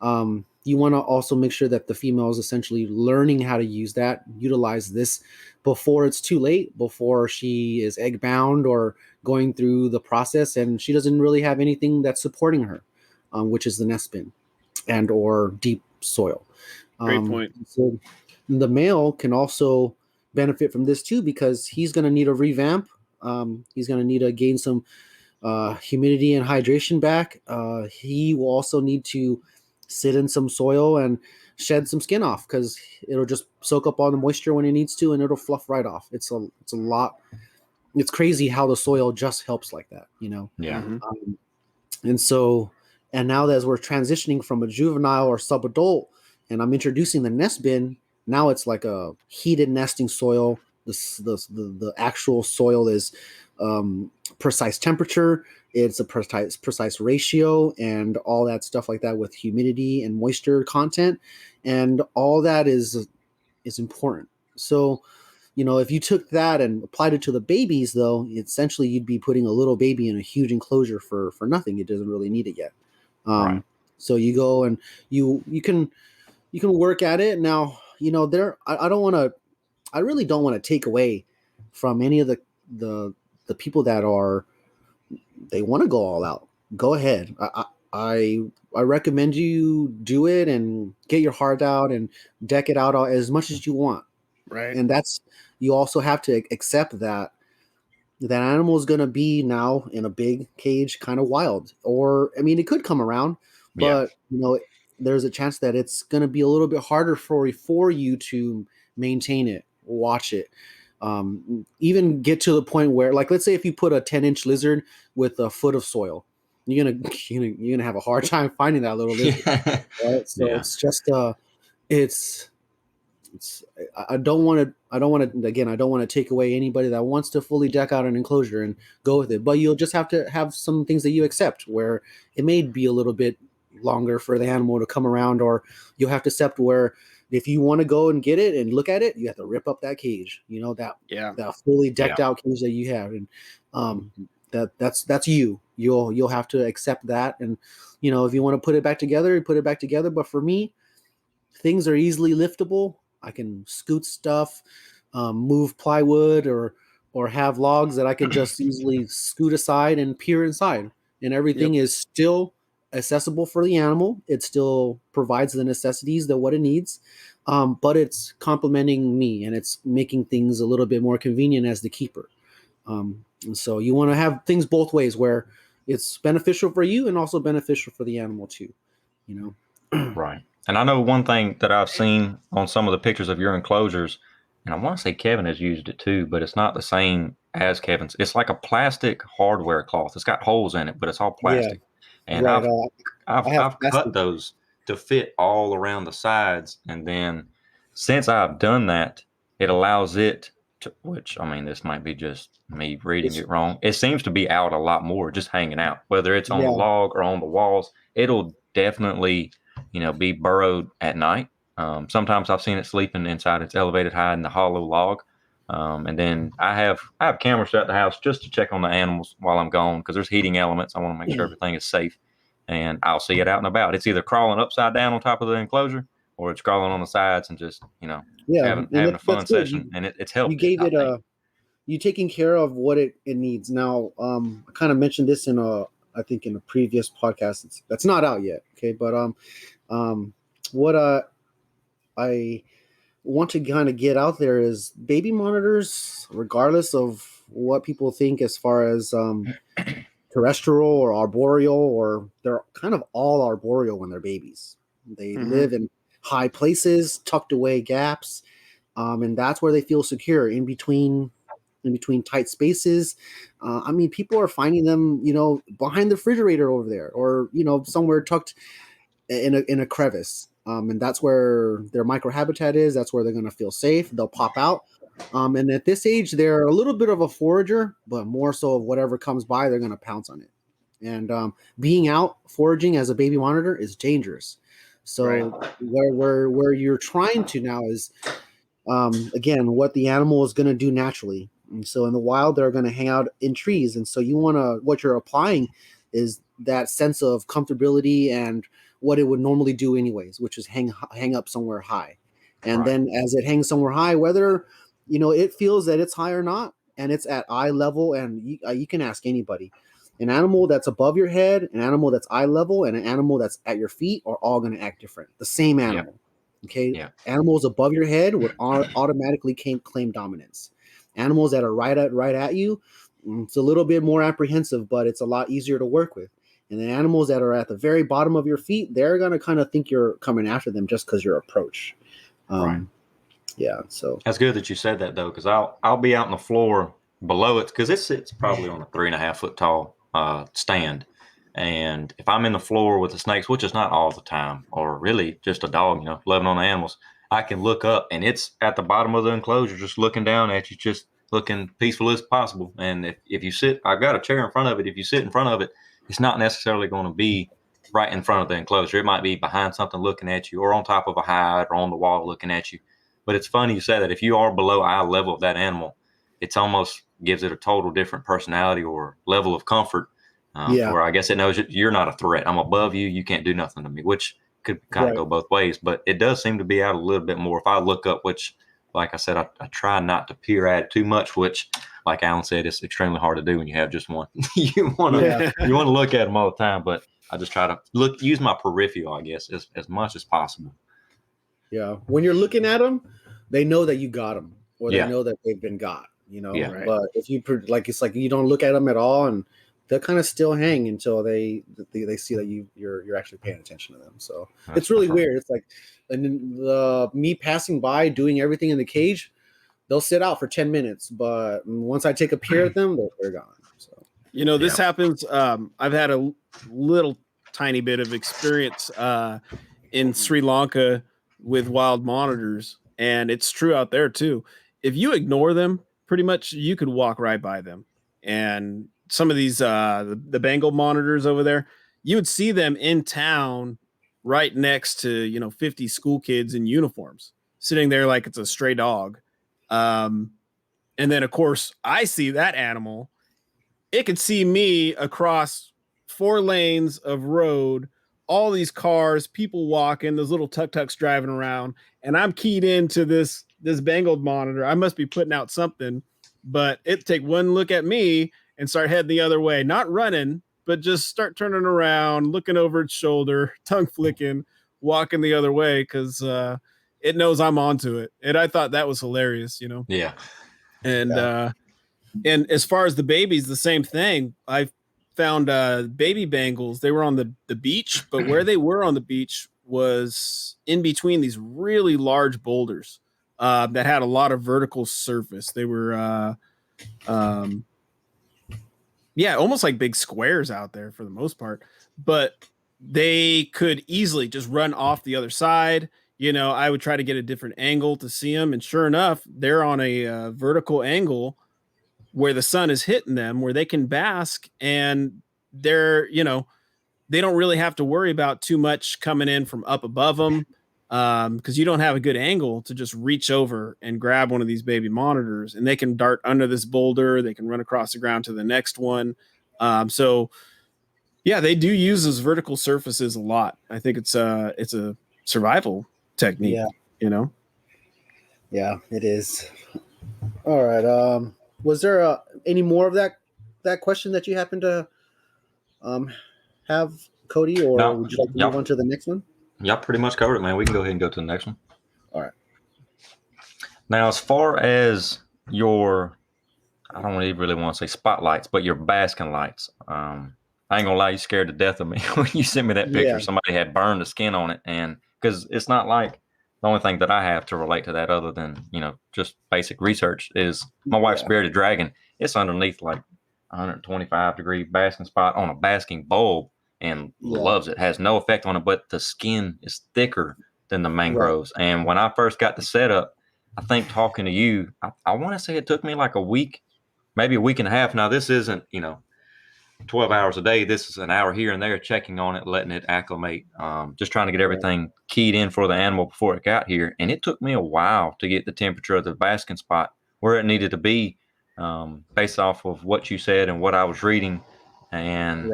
you want to also make sure that the female is essentially learning how to utilize this before it's too late, before she is egg bound or going through the process and she doesn't really have anything that's supporting her, which is the nest bin and or deep soil. Great point. So the male can also benefit from this too, because he's going to need a revamp. He's going to need to gain some humidity and hydration back. He will also need to sit in some soil and shed some skin off, because it'll just soak up all the moisture when it needs to, and it'll fluff right off. It's a lot. It's crazy how the soil just helps like that, you know? Yeah. And so, and now that as we're transitioning from a juvenile or sub-adult, and I'm introducing the nest bin, now it's like a heated nesting soil. the actual soil is precise temperature. It's a precise ratio and all that stuff like that with humidity and moisture content, and all that is important. So, if you took that and applied it to the babies, though, essentially you'd be putting a little baby in a huge enclosure for nothing. It doesn't really need it yet. Right. So you go and you can work at it. Now, I really don't want to take away from any of the people that they want to go all out. Go ahead. I recommend you do it and get your heart out and deck it out as much as you want. Right. And you also have to accept that animal is going to be now in a big cage, kind of wild. Or, I mean, it could come around, but there's a chance that it's going to be a little bit harder for you to maintain it, watch it, even get to the point where, like, let's say if you put a 10-inch lizard with a foot of soil, you're gonna have a hard time finding that little lizard. Right? So it's just it's I don't want to take away anybody that wants to fully deck out an enclosure and go with it, but you'll just have to have some things that you accept where it may be a little bit longer for the animal to come around, or you'll have to accept where if you want to go and get it and look at it, you have to rip up that cage, that fully decked out cage that you have. And that's you'll have to accept that. And if you want to put it back together, you put it back together. But for me, things are easily liftable. I can scoot stuff, move plywood, or have logs that I can just easily scoot aside and peer inside, and everything is still accessible for the animal. It still provides the necessities that what it needs, but it's complementing me and it's making things a little bit more convenient as the keeper. And so you want to have things both ways, where it's beneficial for you and also beneficial for the animal too. Right. And I know one thing that I've seen on some of the pictures of your enclosures, and I want to say Kevin has used it too, but it's not the same as Kevin's. It's like a plastic hardware cloth. It's got holes in it, but it's all plastic. And right. I've cut those to fit all around the sides. And then since I've done that, it allows it to, which, I mean, this might be just me reading it wrong. It seems to be out a lot more, just hanging out, whether it's on the log or on the walls. It'll definitely be burrowed at night. Sometimes I've seen it sleeping inside its elevated hide in the hollow log. And then I have cameras at the house just to check on the animals while I'm gone, because there's heating elements. I want to make sure everything is safe. And I'll see it out and about. It's either crawling upside down on top of the enclosure, or it's crawling on the sides and just having a fun session. And it's helped. You gave it you taking care of what it needs. Now, I kind of mentioned this in I think in a previous podcast. That's not out yet. Okay. But, what I want to kind of get out there is baby monitors, regardless of what people think as far as, terrestrial or arboreal, or they're kind of all arboreal when they're babies. They live in high places, tucked away gaps. And that's where they feel secure, in between tight spaces. I mean, people are finding them, behind the refrigerator over there, or, somewhere tucked in a crevice. And that's where their microhabitat is. That's where they're going to feel safe. They'll pop out. And at this age, they're a little bit of a forager, but more so of whatever comes by, they're going to pounce on it. And being out foraging as a baby monitor is dangerous. So where you're trying to now is, again, what the animal is going to do naturally. And so in the wild, they're going to hang out in trees. And so what you're applying is that sense of comfortability and what it would normally do anyways, which is hang up somewhere high. And then as it hangs somewhere high, whether, it feels that it's high or not, and it's at eye level, and you can ask anybody, an animal that's above your head, an animal that's eye level, and an animal that's at your feet are all going to act different. The same animal. Okay. Animals above your head would automatically claim dominance. Animals that are right at you, it's a little bit more apprehensive, but it's a lot easier to work with. And the animals that are at the very bottom of your feet, they're going to kind of think you're coming after them just because your approach. Yeah. So that's good that you said that, though, because I'll be out on the floor below it, because it sits probably on a 3.5 foot tall stand. And if I'm in the floor with the snakes, which is not all the time, or really just a dog, loving on the animals, I can look up and it's at the bottom of the enclosure, just looking down at you, just looking peaceful as possible. And if you sit, I've got a chair in front of it. If you sit in front of it, it's not necessarily going to be right in front of the enclosure. It might be behind something looking at you, or on top of a hide, or on the wall looking at you. But it's funny you say that. If you are below eye level of that animal, it's almost gives it a total different personality or level of comfort. Yeah. Where I guess it knows you're not a threat. I'm above you. You can't do nothing to me, which could kind of go both ways. But it does seem to be out a little bit more. If I look up, which, like I said, I try not to peer at it too much, which, like Alan said, it's extremely hard to do when you have just one. you want to look at them all the time, but I just try to use my peripheral, I guess, as much as possible. Yeah. When you're looking at them, they know that you got them, or they know that they've been got, Yeah. Right. But if you it's like you don't look at them at all, and they'll kind of still hang until they see that you're actually paying attention to them. So it's really weird. It's like, and then me passing by doing everything in the cage, they'll sit out for 10 minutes, but once I take a peer at them, they're gone. So this happens. I've had a little tiny bit of experience in Sri Lanka with wild monitors, and it's true out there too. If you ignore them, pretty much you could walk right by them. And some of these the Bengal monitors over there, you would see them in town right next to 50 school kids in uniforms sitting there like it's a stray dog. And then of course I see that animal, it could see me across 4 lanes of road, all these cars, people walking, those little tuk-tuks driving around, and I'm keyed into this Bengal monitor. I must be putting out something, but it take one look at me and start heading the other way, not running, but just start turning around, looking over its shoulder, tongue flicking, walking the other way because it knows I'm onto it. And I thought that was hilarious, Yeah. And as far as the babies, the same thing. I found baby Bengals. They were on the beach, but where they were on the beach was in between these really large boulders that had a lot of vertical surface. They were, almost like big squares out there for the most part, but they could easily just run off the other side. I would try to get a different angle to see them, and sure enough, they're on a vertical angle where the sun is hitting them, where they can bask, and they don't really have to worry about too much coming in from up above them, because you don't have a good angle to just reach over and grab one of these baby monitors, and they can dart under this boulder, they can run across the ground to the next one. So yeah, they do use those vertical surfaces a lot. I think it's a survival technique. Yeah, it is. All right. Was there any more of that question that you happen to have, Cody, or No, would you like to move on to the next one? Y'all pretty much covered it, man. We can go ahead and go to the next one. All right. Now, as far as your, I don't really want to say spotlights, but your basking lights. I ain't gonna lie, you scared to death of me when you sent me that picture. Yeah. Somebody had burned the skin on it, and because it's not like the only thing that I have to relate to that, other than just basic research, is my wife's bearded dragon. It's underneath like 125-degree basking spot on a basking bulb, and loves it. Has no effect on it, but the skin is thicker than the mangroves. Right. And when I first got the setup, I think talking to you, I want to say it took me like a week, maybe a week and a half. Now, this isn't, 12 hours a day. This is an hour here and there, checking on it, letting it acclimate, just trying to get everything keyed in for the animal before it got here. And it took me a while to get the temperature of the basking spot where it needed to be, based off of what you said and what I was reading. And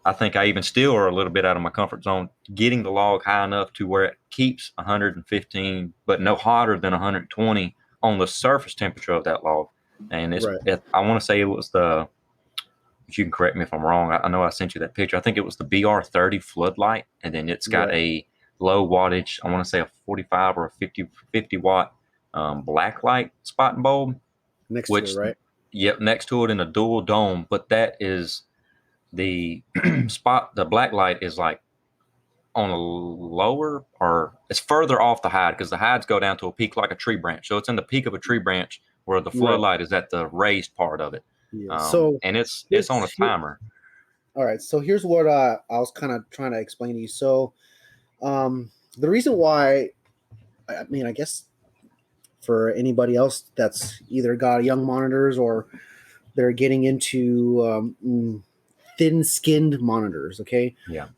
I think I even still are a little bit out of my comfort zone, getting the log high enough to where it keeps 115, but no hotter than 120 on the surface temperature of that log. And I want to say it was you can correct me if I'm wrong. I know I sent you that picture. I think it was the BR30 floodlight, and then it's got a low wattage, I want to say a 45 or a 50 watt black light spot and bulb. Next to it, right? Yep, next to it in a dual dome. But that is the spot. The black light is like on a lower, or it's further off the hide, because the hides go down to a peak like a tree branch. So it's in the peak of a tree branch where the floodlight is at the raised part of it. Yeah. And it's on a timer. All right. So here's what I was kind of trying to explain to you. So the reason why I mean, I guess for anybody else that's either got young monitors or they're getting into thin-skinned monitors. Okay. Yeah.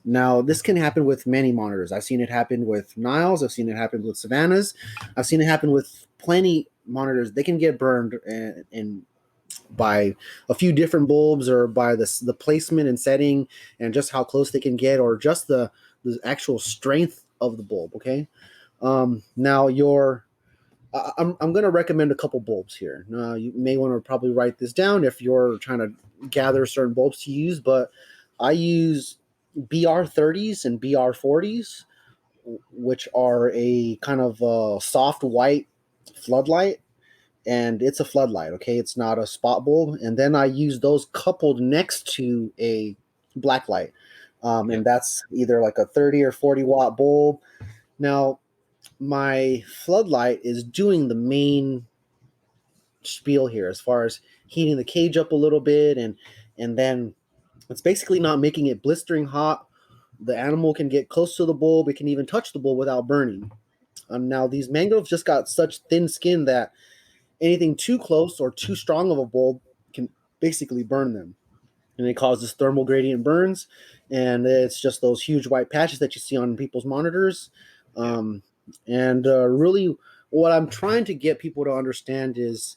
Now this can happen with many monitors. I've seen it happen with Niles. I've seen it happen with Savannahs. I've seen it happen with plenty monitors. They can get burned and by a few different bulbs or by the placement and setting and just how close they can get or just the actual strength of the bulb. Okay. Now I'm going to recommend a couple bulbs here. You may want to probably write this down if you're trying to gather certain bulbs to use, but I use BR30s and BR40s, which are a kind of soft white floodlight, and it's a floodlight. Okay, it's not a spot bulb. And then I use those coupled next to a black light, and that's either like a 30 or 40 watt bulb. Now, my floodlight is doing the main spiel here as far as heating the cage up a little bit, and then it's basically not making it blistering hot. The animal can get close to the bulb. It can even touch the bulb without burning. Now these mangroves just got such thin skin that anything too close or too strong of a bulb can basically burn them, and it causes thermal gradient burns, and it's just those huge white patches that you see on people's monitors. And really, what I'm trying to get people to understand is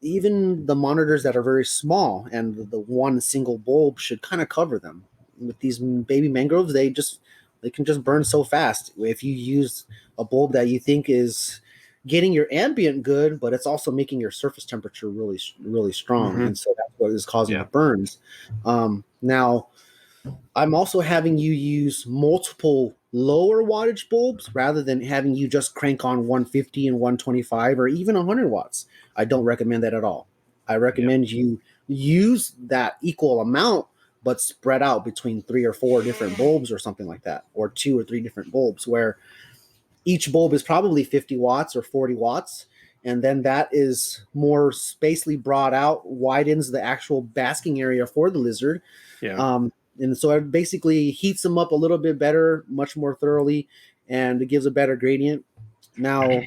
even the monitors that are very small and the one single bulb should kind of cover them. With these baby mangroves, they can just burn so fast. If you use a bulb that you think is getting your ambient good, but it's also making your surface temperature really strong, and so that's what is causing the burns. Now, I'm also having you use multiple lower wattage bulbs rather than having you just crank on 150 and 125 or even 100 watts. I don't recommend that at all. I recommend you use that equal amount, but spread out between 3 or 4 different bulbs or something like that, or 2 or 3 different bulbs where each bulb is probably 50 watts or 40 watts. And then that is more spacely brought out, widens the actual basking area for the lizard. And so it basically heats them up a little bit better, much more thoroughly, and it gives a better gradient. Now,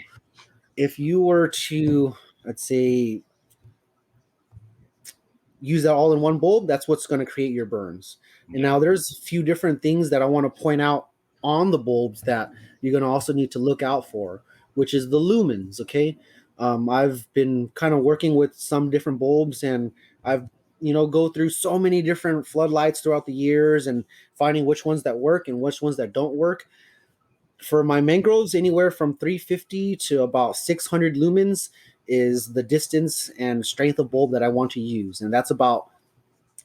if you were to, let's say, use that all in one bulb, that's what's going to create your burns. And now there's a few different things that I want to point out on the bulbs that you're going to also need to look out for, which is the lumens. Okay. I've been kind of working with some different bulbs, and I've go through so many different floodlights throughout the years and finding which ones that work and which ones that don't work. For my mangroves, anywhere from 350 to about 600 lumens is the distance and strength of bulb that I want to use. And that's about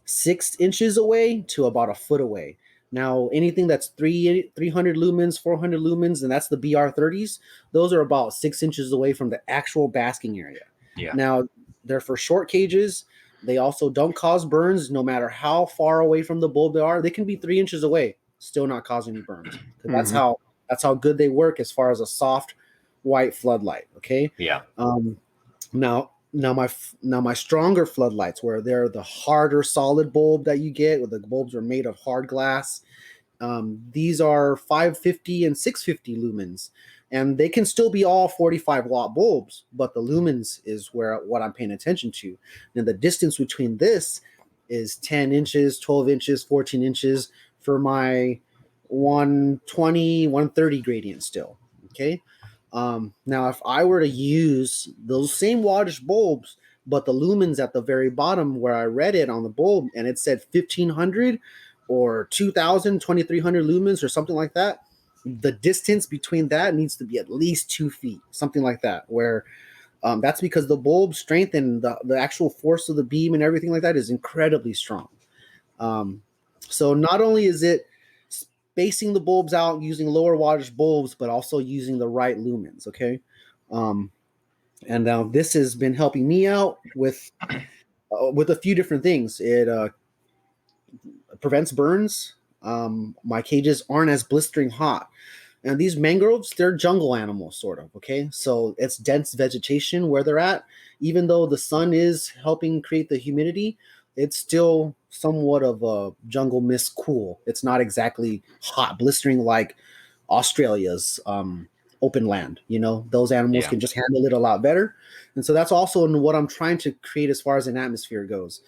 6 inches away to about a foot away. Now, anything that's 300 lumens, 400 lumens, and that's the BR30s, those are about 6 inches away from the actual basking area. Now, they're for short cages. They also don't cause burns no matter how far away from the bulb they are. They can be 3 inches away, still not causing any burns. That's how good they work as far as a soft white floodlight. Okay. Now my stronger floodlights, where they're the harder solid bulb that you get, where the bulbs are made of hard glass. These are 550 and 650 lumens, and they can still be all 45 watt bulbs, but the lumens is what I'm paying attention to. And the distance between this is 10 inches, 12 inches, 14 inches for my 120, 130 gradient still. Okay. Now, if I were to use those same wattage bulbs, but the lumens at the very bottom where I read it on the bulb and it said 1500 or 2000, 2300 lumens or something like that, the distance between that needs to be at least 2 feet, something like that, where that's because the bulb strength and the actual force of the beam and everything like that is incredibly strong. So not only is it spacing the bulbs out using lower wattage bulbs, but also using the right lumens. Okay. And now this has been helping me out with a few different things. It prevents burns. My cages aren't as blistering hot. And these mangroves, they're jungle animals, sort of. Okay. So it's dense vegetation where they're at. Even though the sun is helping create the humidity, it's still somewhat of a jungle mist cool. It's not exactly hot, blistering like Australia's open land. Those animals Yeah. can just handle it a lot better. And so that's also what I'm trying to create as far as an atmosphere goes.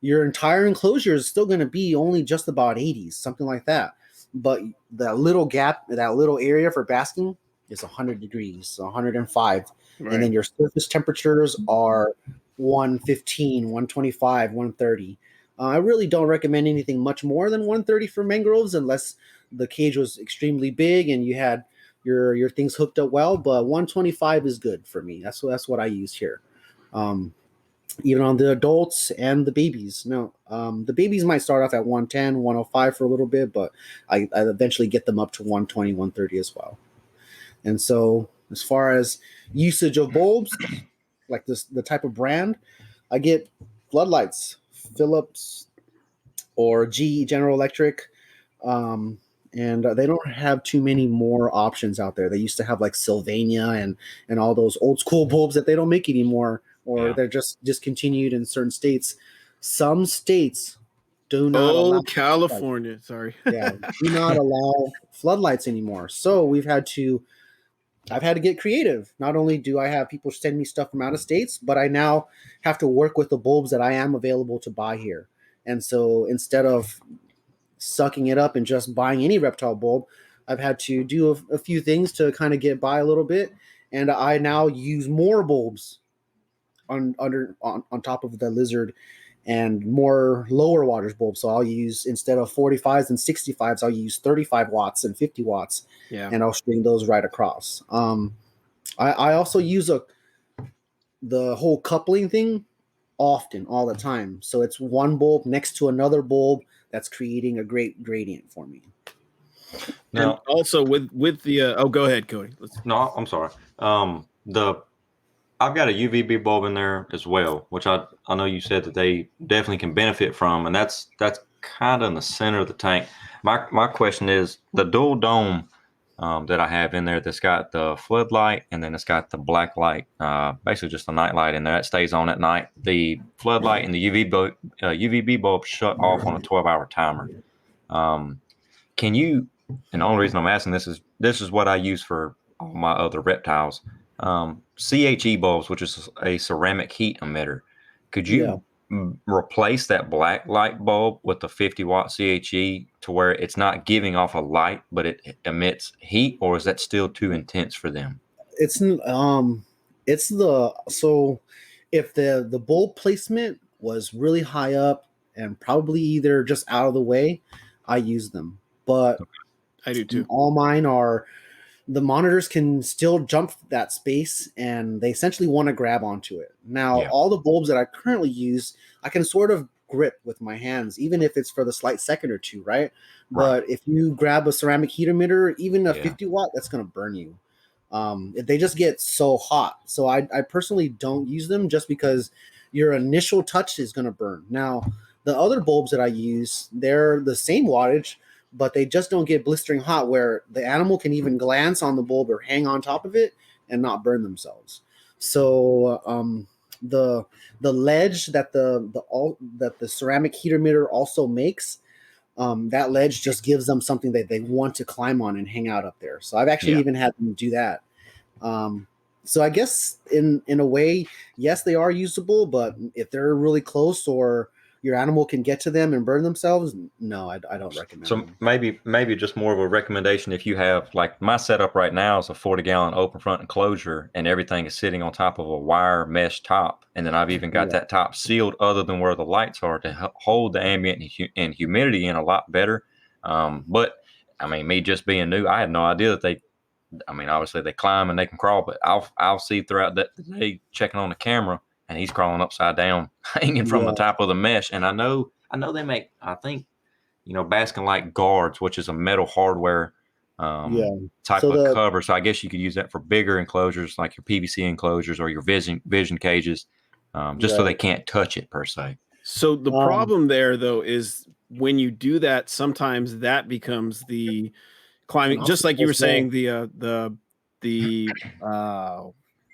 Your entire enclosure is still going to be only just about 80s, something like that. But that little gap, that little area for basking is 100 degrees, 105. Right. And then your surface temperatures are 115, 125, 130. I really don't recommend anything much more than 130 for mangroves unless the cage was extremely big and you had your things hooked up well. But 125 is good for me. That's what I use here. Even on the adults and the babies. No, the babies might start off at 110, 105 for a little bit, but I eventually get them up to 120, 130 as well. And so as far as usage of bulbs, like the type of brand, I get floodlights, Philips or General Electric. Um, and they don't have too many more options out there. They used to have like Sylvania and all those old school bulbs that they don't make anymore, or Yeah. they're just discontinued in certain states. Some states do not Oh, allow California. Sorry. yeah, do not allow floodlights anymore. So I've had to get creative. Not only do I have people send me stuff from out of states, but I now have to work with the bulbs that I am available to buy here. And so instead of sucking it up and just buying any reptile bulb, I've had to do a few things to kind of get by a little bit. And I now use more bulbs on top of the lizard and more lower wattage bulbs. So I'll use, instead of 45s and 65s, I'll use 35 watts and 50 watts. Yeah. And I'll string those right across. I also use the whole coupling thing often, all the time. So it's one bulb next to another bulb that's creating a great gradient for me. Now, and also with the go ahead, Cody. No, I'm sorry. I've got a UVB bulb in there as well, which I know you said that they definitely can benefit from, and that's kind of in the center of the tank. My question is the dual dome that I have in there that's got the floodlight and then it's got the black light, basically just a night light in there that stays on at night. The floodlight and the UVB bulb shut off on a 12-hour timer. Can you? And the only reason I'm asking this is what I use for all my other reptiles. CHE bulbs, which is a ceramic heat emitter. Could you replace that black light bulb with the 50-watt CHE to where it's not giving off a light, but it emits heat, or is that still too intense for them? It's so if the bulb placement was really high up and probably either just out of the way, I use them. But I do too. All mine are, the monitors can still jump that space and they essentially want to grab onto it. Now, all the bulbs that I currently use, I can sort of grip with my hands, even if it's for the slight second or two, right? But if you grab a ceramic heat emitter, even a 50 watt, that's going to burn you. They just get so hot. So I personally don't use them just because your initial touch is going to burn. Now, the other bulbs that I use, they're the same wattage, but they just don't get blistering hot where the animal can even glance on the bulb or hang on top of it and not burn themselves. So the ledge that the ceramic heat emitter also makes, that ledge just gives them something that they want to climb on and hang out up there. So I've actually even had them do that. So I guess in a way, yes, they are usable, but if they're really close or your animal can get to them and burn themselves, no, I don't recommend them. Maybe just more of a recommendation if you have, like my setup right now is a 40-gallon open front enclosure and everything is sitting on top of a wire mesh top. And then I've even got that top sealed other than where the lights are to hold the ambient and humidity in a lot better. But I mean, me just being new, I had no idea that obviously they climb and they can crawl, but I'll see throughout the day checking on the camera and he's crawling upside down, hanging from the top of the mesh. And I know they make, I think, basking like guards, which is a metal hardware type of cover. So I guess you could use that for bigger enclosures, like your PVC enclosures or your vision cages, just so they can't touch it per se. So the problem there, though, is when you do that, sometimes that becomes the climbing, just like you were saying,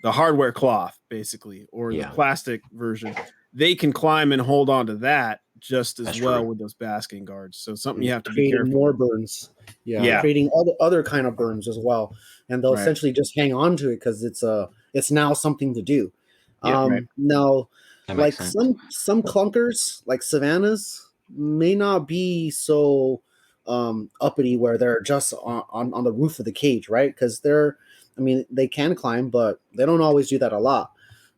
the hardware cloth, basically, or the plastic version. They can climb and hold on to that just as That's well true. with those basking guards. So something you have to be creating careful. more burns. Yeah. Creating other kind of burns as well, and they'll Right. essentially just hang on to it because it's now something to do. Yeah, right. Now, That like makes sense. some clunkers, like savannas, may not be so uppity where they're just on the roof of the cage, right? Because I mean, they can climb, but they don't always do that a lot.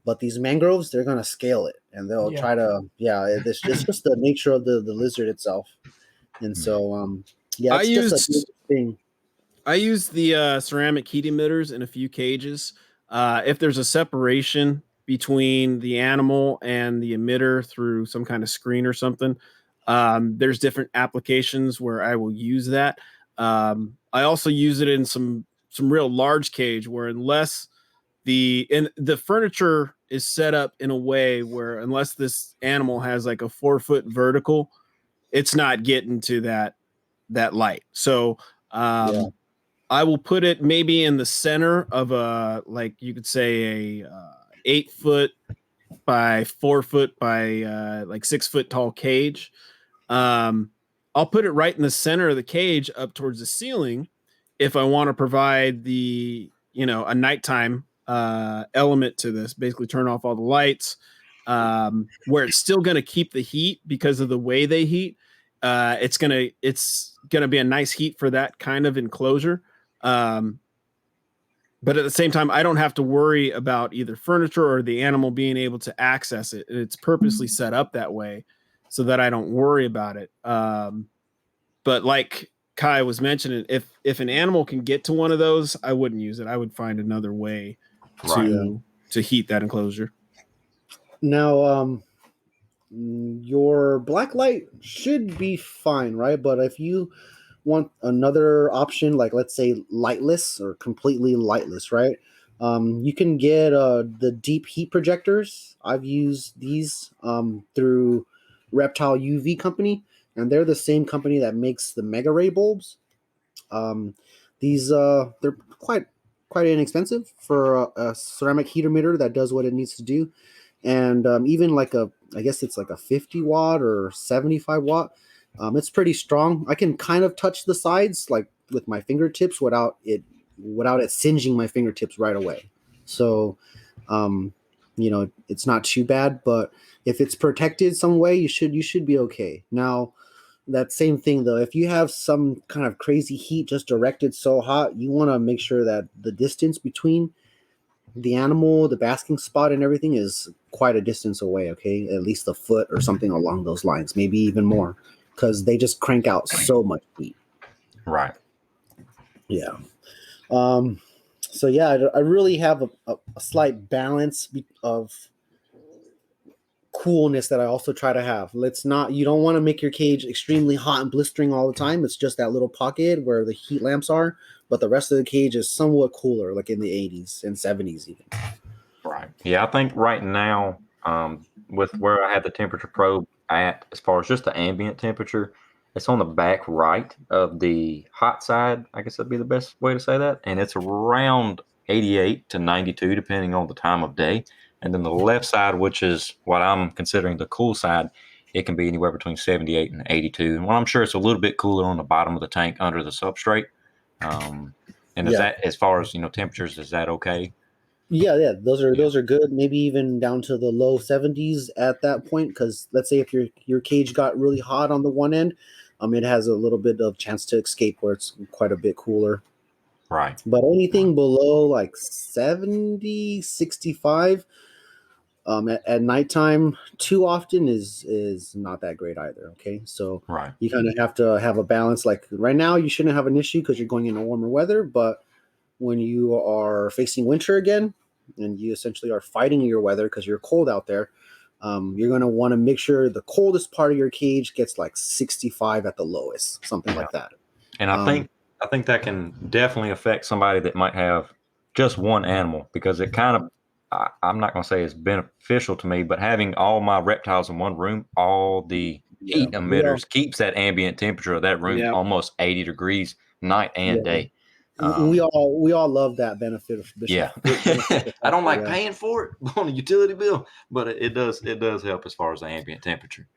But these mangroves, they're gonna scale it, and they'll Yeah. try to, it's just the nature of the lizard itself. And so, yeah, I it's just a used thing. I use the ceramic heat emitters in a few cages. If there's a separation between the animal and the emitter through some kind of screen or something, there's different applications where I will use that. I also use it in some real large cage where unless the furniture is set up in a way where unless this animal has like a 4 foot vertical, it's not getting to that light. So Yeah. I will put it maybe in the center of a, like you could say a 8 foot by 4 foot by like 6 foot tall cage. Um, I'll put it right in the center of the cage up towards the ceiling if I want to provide a nighttime element to this, basically turn off all the lights, where it's still going to keep the heat because of the way they heat. It's gonna be a nice heat for that kind of enclosure. Um, but at the same time, I don't have to worry about either furniture or the animal being able to access it. It's purposely set up that way so that I don't worry about it. But like Kai was mentioning, if an animal can get to one of those, I wouldn't use it. I would find another way Right. to heat that enclosure. Now, your black light should be fine, right? But if you want another option, like let's say lightless or completely lightless, right? You can get the deep heat projectors. I've used these through Reptile UV Company, and they're the same company that makes the Mega Ray bulbs. Um, these they're quite inexpensive for a ceramic heat emitter that does what it needs to do, and even like I guess it's like a 50 watt or 75 watt. It's pretty strong. I can kind of touch the sides like with my fingertips without it singeing my fingertips right away. So, um, it's not too bad. But if it's protected some way, you should be okay. Now, that same thing though, if you have some kind of crazy heat just directed so hot, you want to make sure that the distance between the animal, the basking spot, and everything is quite a distance away. Okay, at least a foot or something along those lines, maybe even more, because they just crank out so much heat. Right. Yeah. So yeah, I really have a slight balance of coolness that I also try to have. You don't want to make your cage extremely hot and blistering all the time. It's just that little pocket where the heat lamps are, but the rest of the cage is somewhat cooler, like in the 80s and 70s even. Right. Yeah, I think right now, with where I had the temperature probe at, as far as just the ambient temperature, it's on the back right of the hot side. I guess that'd be the best way to say that. And it's around 88 to 92, depending on the time of day. And then the left side, which is what I'm considering the cool side, it can be anywhere between 78 and 82. And well, I'm sure it's a little bit cooler on the bottom of the tank under the substrate. And is Yeah. that, as far as, temperatures, is that okay? Yeah, those Yeah. are good. Maybe even down to the low 70s at that point. Because let's say if your cage got really hot on the one end, it has a little bit of chance to escape where it's quite a bit cooler. Right. But anything below like 70, 65 at nighttime too often is not that great either. Okay, so Right. you kind of have to have a balance. Like right now, you shouldn't have an issue because you're going into warmer weather, but when you are facing winter again and you essentially are fighting your weather because you're cold out there, you're going to want to make sure the coldest part of your cage gets like 65 at the lowest, something like that. And I think that can definitely affect somebody that might have just one animal, because it kind of, I'm not going to say it's beneficial to me, but having all my reptiles in one room, all the heat emitters keeps that ambient temperature of that room almost 80 degrees night and day. We all love that benefit. Yeah. I don't like paying for it on a utility bill, but it does help as far as the ambient temperature.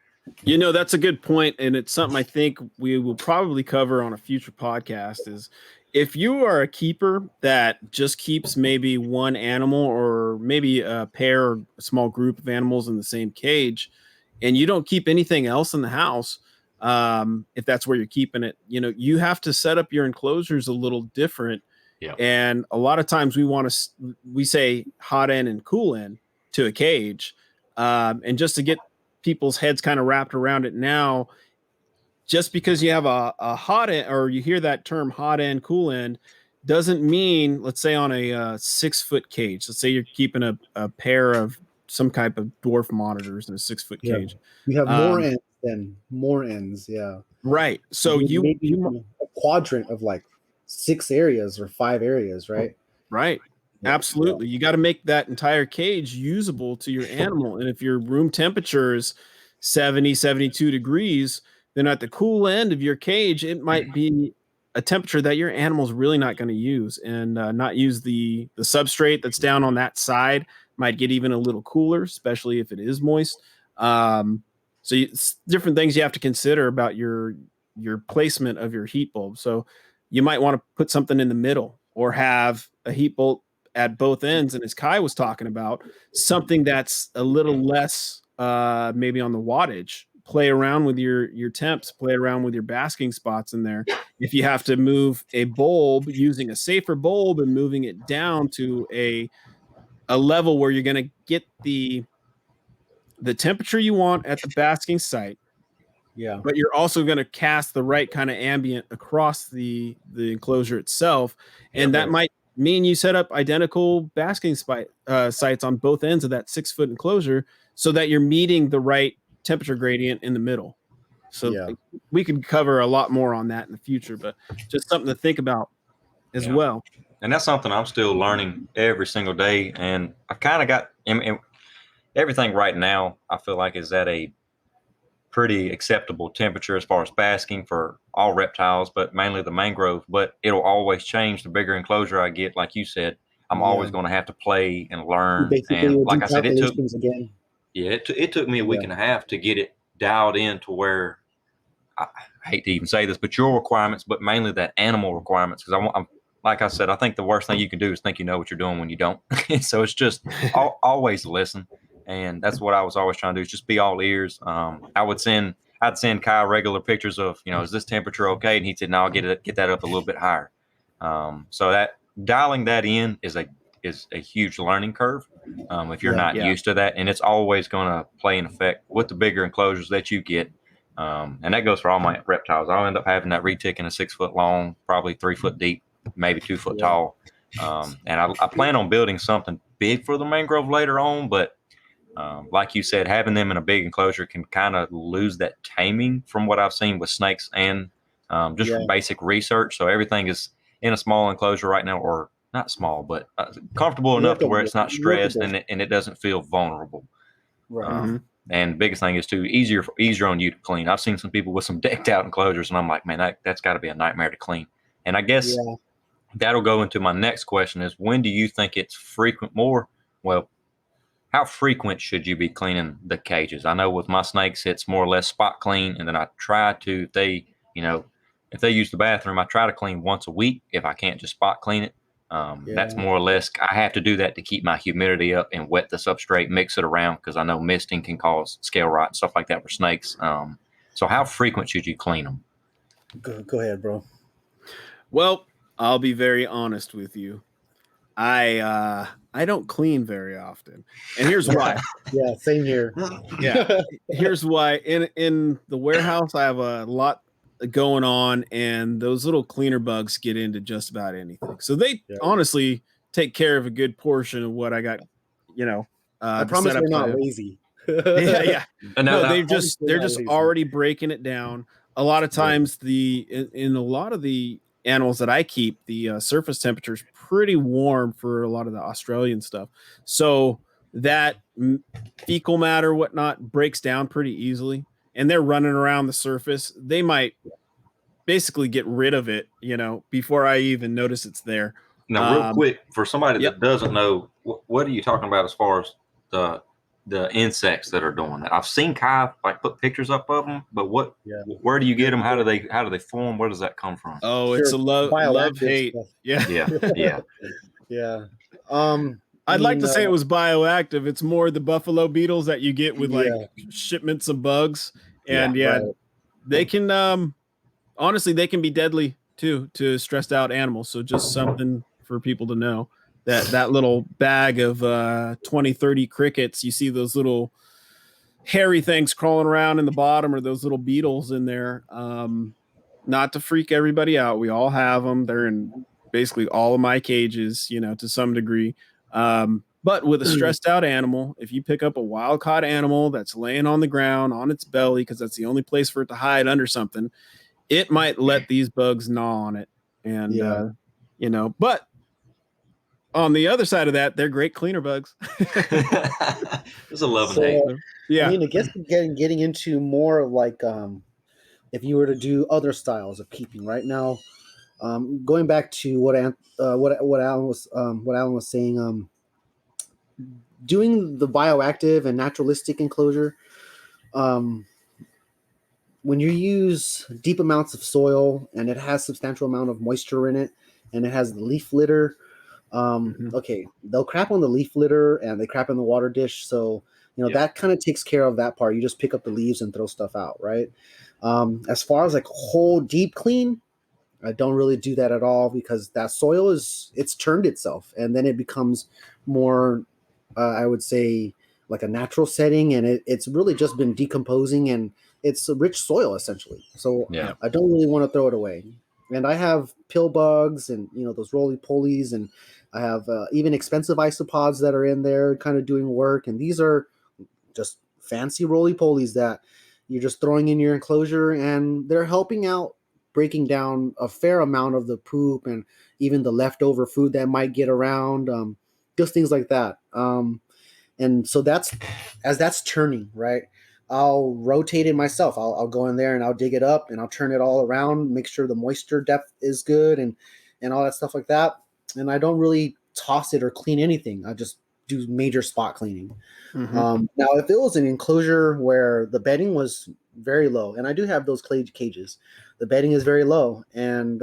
You know, that's a good point, and it's something I think we will probably cover on a future podcast. Is if you are a keeper that just keeps maybe one animal or maybe a pair or a small group of animals in the same cage, and you don't keep anything else in the house, if that's where you're keeping it, you know, you have to set up your enclosures a little different. Yeah. And a lot of times we say hot end and cool end to a cage, and just to get people's heads kind of wrapped around it now, just because you have a hot end or you hear that term hot end, cool end, doesn't mean, let's say on a 6-foot cage, let's say you're keeping a pair of some type of dwarf monitors in a 6-foot Yeah. cage. You have more ends than more ends. Yeah. Right. So maybe a quadrant of like 6 areas or 5 areas, right? Right. Absolutely. You got to make that entire cage usable to your animal. And if your room temperature is 70, 72 degrees, then at the cool end of your cage, it might be a temperature that your animal's really not going to use, and not use the substrate that's down on that side might get even a little cooler, especially if it is moist. So it's different things you have to consider about your placement of your heat bulb. So you might want to put something in the middle or have a heat bulb at both ends. And as Kai was talking about, something that's a little less maybe on the wattage. Play around with your temps, play around with your basking spots in there. If you have to move a bulb, using a safer bulb and moving it down to a level where you're going to get the temperature you want at the basking site. Yeah. But you're also going to cast the right kind of ambient across the enclosure itself. And that might mean you set up identical basking sites on both ends of that 6-foot enclosure so that you're meeting the right temperature gradient in the middle. So we could cover a lot more on that in the future, but just something to think about as well. And that's something I'm still learning every single day. And I've kind of got everything right now, I feel like, is at a pretty acceptable temperature as far as basking for all reptiles, but mainly the mangrove. But it'll always change the bigger enclosure I get. Like you said, I'm always going to have to play and learn. And like I said, it took me a week and a half to get it dialed in to where, I hate to even say this, but your requirements, but mainly that animal requirements. Because I'm like I said, I think the worst thing you can do is think you know what you're doing when you don't. So it's just always listen. And that's what I was always trying to do, is just be all ears. I'd send Kyle regular pictures of, is this temperature okay? And he'd say, no, I'll get that up a little bit higher. So that dialing that in is a huge learning curve. If you're not used to that, and it's always going to play an effect with the bigger enclosures that you get. And that goes for all my reptiles. I'll end up having that retic in a 6-foot long, probably 3 foot deep, maybe 2 foot tall. And I plan on building something big for the mangrove later on, but like you said, having them in a big enclosure can kind of lose that taming from what I've seen with snakes and just from basic research. So everything is in a small enclosure right now, or not small, but comfortable enough to where it's not stressed and it doesn't feel vulnerable. Right. And the biggest thing is too, easier on you to clean. I've seen some people with some decked out enclosures, and I'm like, man, that's got to be a nightmare to clean. And I guess that'll go into my next question: is when do you think it's frequent? How frequent should you be cleaning the cages? I know with my snakes, it's more or less spot clean. And then I try to, if they use the bathroom, I try to clean once a week if I can't just spot clean it. That's more or less, I have to do that to keep my humidity up and wet the substrate, mix it around, because I know misting can cause scale rot and stuff like that for snakes. So how frequent should you clean them? Go ahead, bro. Well, I'll be very honest with you. I don't clean very often, and here's why. Yeah, same here. Yeah, here's why. In the warehouse, I have a lot going on, and those little cleaner bugs get into just about anything. So they honestly take care of a good portion of what I got. I promise we're not lazy. Yeah. No, they're just already breaking it down. A lot of times, in a lot of the animals that I keep, the surface temperature is pretty warm for a lot of the Australian stuff. So that fecal matter, whatnot, breaks down pretty easily, and they're running around the surface. They might basically get rid of it, before I even notice it's there. Now, real quick, for somebody that doesn't know, what are you talking about as far as the the insects that are doing that. I've seen Kai like put pictures up of them, but Yeah. where do you get them? How do they form? Where does that come from? Oh, it's Sure. a love Bioactive hate. stuff. Yeah. Yeah, yeah, Yeah. I I'd like mean, to say it was bioactive. It's more the buffalo beetles that you get with like yeah, shipments of bugs. yeah. And yeah, right. they can honestly they can be deadly too to stressed out animals. So just something for people to know that that little bag of 20, 30 crickets, you see those little hairy things crawling around in the bottom or those little beetles in there. Not to freak everybody out. We all have them. They're in basically all of my cages, you know, to some degree. But with a stressed out animal, if you pick up a wild caught animal that's laying on the ground on its belly, because that's the only place for it to hide under something, it might let these bugs gnaw on it. And, Yeah. you know, but on the other side of that, they're great cleaner bugs. There's a love and hate. So, I Yeah. mean, I guess getting into more of like if you were to do other styles of keeping right now, going back to what Alan was saying, doing the bioactive and naturalistic enclosure, um, when you use deep amounts of soil and it has substantial amount of moisture in it and it has the leaf litter, okay, they'll crap on the leaf litter and they crap in the water dish, so that kind of takes care of that part. You just pick up the leaves and throw stuff out, right? As far as like whole deep clean, I don't really do that at all because that soil it's turned itself and then it becomes more, I would say, like a natural setting, and it's really just been decomposing and it's a rich soil essentially. So Yeah. I don't really want to throw it away. And I have pill bugs and those roly polies, and I have even expensive isopods that are in there kind of doing work. And these are just fancy roly polies that you're just throwing in your enclosure, and they're helping out breaking down a fair amount of the poop and even the leftover food that might get around, just things like that. And so that's turning, right? I'll rotate it myself. I'll go in there and I'll dig it up and I'll turn it all around, make sure the moisture depth is good and all that stuff like that. And I don't really toss it or clean anything. I just do major spot cleaning. Now, if it was an enclosure where the bedding was very low, and I do have those clay cages, the bedding is very low, and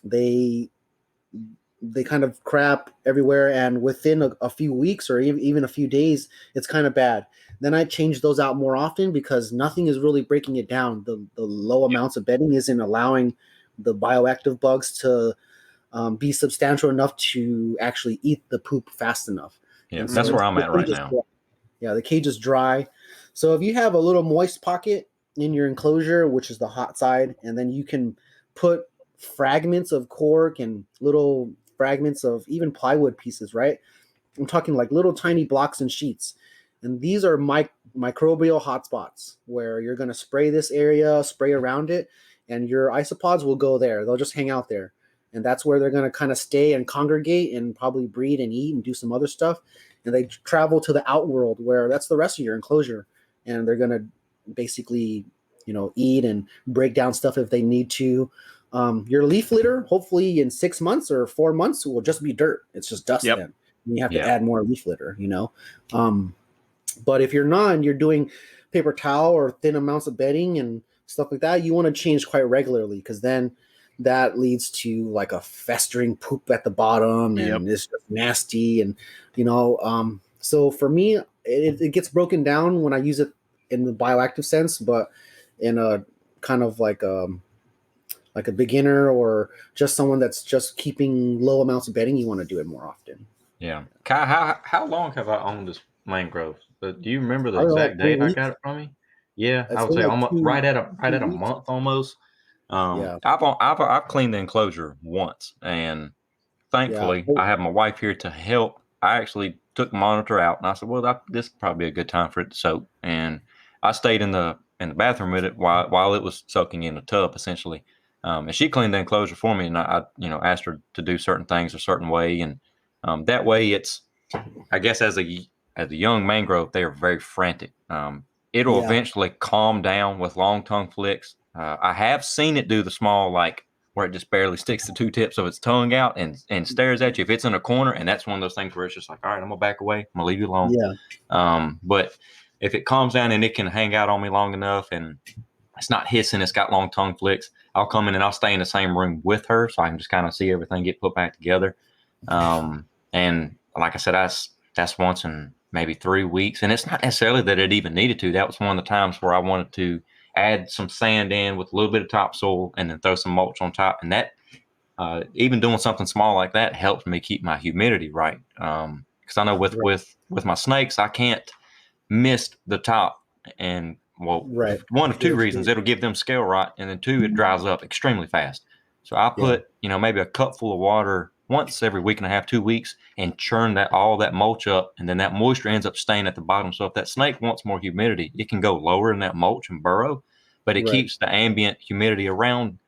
they kind of crap everywhere, and within a few weeks or even a few days, it's kind of bad. Then I change those out more often because nothing is really breaking it down. The low amounts of bedding isn't allowing the bioactive bugs to be substantial enough to actually eat the poop fast enough. Yeah, And so that's where I'm the at right cage is now. dry. Yeah, the cage is dry. So if you have a little moist pocket in your enclosure, which is the hot side, and then you can put fragments of cork and little fragments of even plywood pieces, right? I'm talking like little tiny blocks and sheets. And these are microbial hotspots where you're going to spray this area, spray around it, and your isopods will go there. They'll just hang out there. And that's where they're going to kind of stay and congregate and probably breed and eat and do some other stuff. And they travel to the outworld where that's the rest of your enclosure. And they're going to basically, eat and break down stuff if they need to. Your leaf litter, hopefully in 6 months or 4 months, will just be dirt. It's just dust then. And you have to add more leaf litter, But if you're not, and you're doing paper towel or thin amounts of bedding and stuff like that, you want to change quite regularly because then that leads to like a festering poop at the bottom and it's just nasty. And, so for me, it gets broken down when I use it in the bioactive sense, but in a kind of like a beginner or just someone that's just keeping low amounts of bedding, you want to do it more often. Yeah. Kai, how long have I owned this mangrove? Do you remember the I don't know, exact like 3 date I weeks. got it from you? Yeah, I It's would been say like almost 2 right at a weeks. month almost. Yeah. I've cleaned the enclosure once, and thankfully Yeah. I have my wife here to help. I actually took the monitor out, and I said, "Well, this is probably a good time for it to soak." And I stayed in the bathroom with it while it was soaking in the tub, essentially. And she cleaned the enclosure for me, and I asked her to do certain things a certain way, and that way it's, I guess, as a young mangrove, they are very frantic. It'll Yeah. eventually calm down with long tongue flicks. I have seen it do the small, like where it just barely sticks the two tips of its tongue out and stares at you. If it's in a corner, and that's one of those things where it's just like, all right, I'm gonna back away. I'm gonna leave you alone. Yeah. But if it calms down and it can hang out on me long enough and it's not hissing, it's got long tongue flicks, I'll come in and I'll stay in the same room with her so I can just kind of see everything get put back together. And like I said, that's once in maybe 3 weeks. And it's not necessarily that it even needed to. That was one of the times where I wanted to add some sand in with a little bit of topsoil and then throw some mulch on top. And that, even doing something small like that helps me keep my humidity right. Because I know with my snakes, I can't mist the top. And one of two reasons: it'll give them scale rot, and then two, it dries up extremely fast. So I put maybe a cup full of water once every week and a half, 2 weeks, and churn all that mulch up, and then that moisture ends up staying at the bottom. So if that snake wants more humidity, it can go lower in that mulch and burrow, but it keeps the ambient humidity around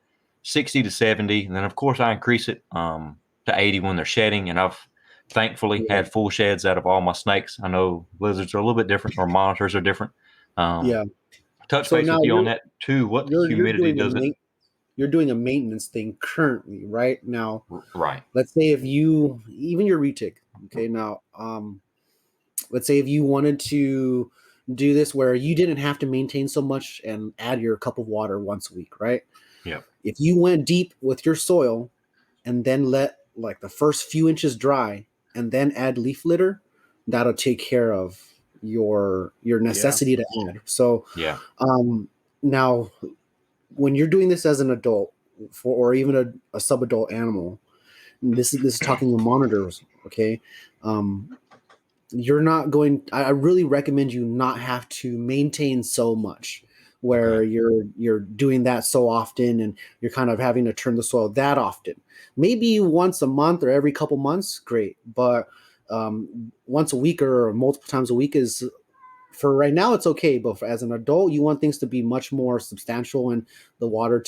60 to 70. And then of course I increase it to 80 when they're shedding, and I've thankfully had full sheds out of all my snakes. I know lizards are a little bit different, or monitors are different. Touch base with you on that too. What humidity does it? You're doing a maintenance thing currently, right now. Right. Let's say if you, even your retic, okay, now, let's say if you wanted to do this where you didn't have to maintain so much and add your cup of water once a week, right? Yeah. If you went deep with your soil and then let like the first few inches dry and then add leaf litter, that'll take care of your necessity to add. So now when you're doing this as an adult or even a sub-adult animal, this is talking to monitors, okay? You're not going, I really recommend you not have to maintain so much where you're doing that so often and you're kind of having to turn the soil that often. Maybe once a month or every couple months, great. But once a week or multiple times a week is, for right now, it's okay. But as an adult, you want things to be much more substantial and the water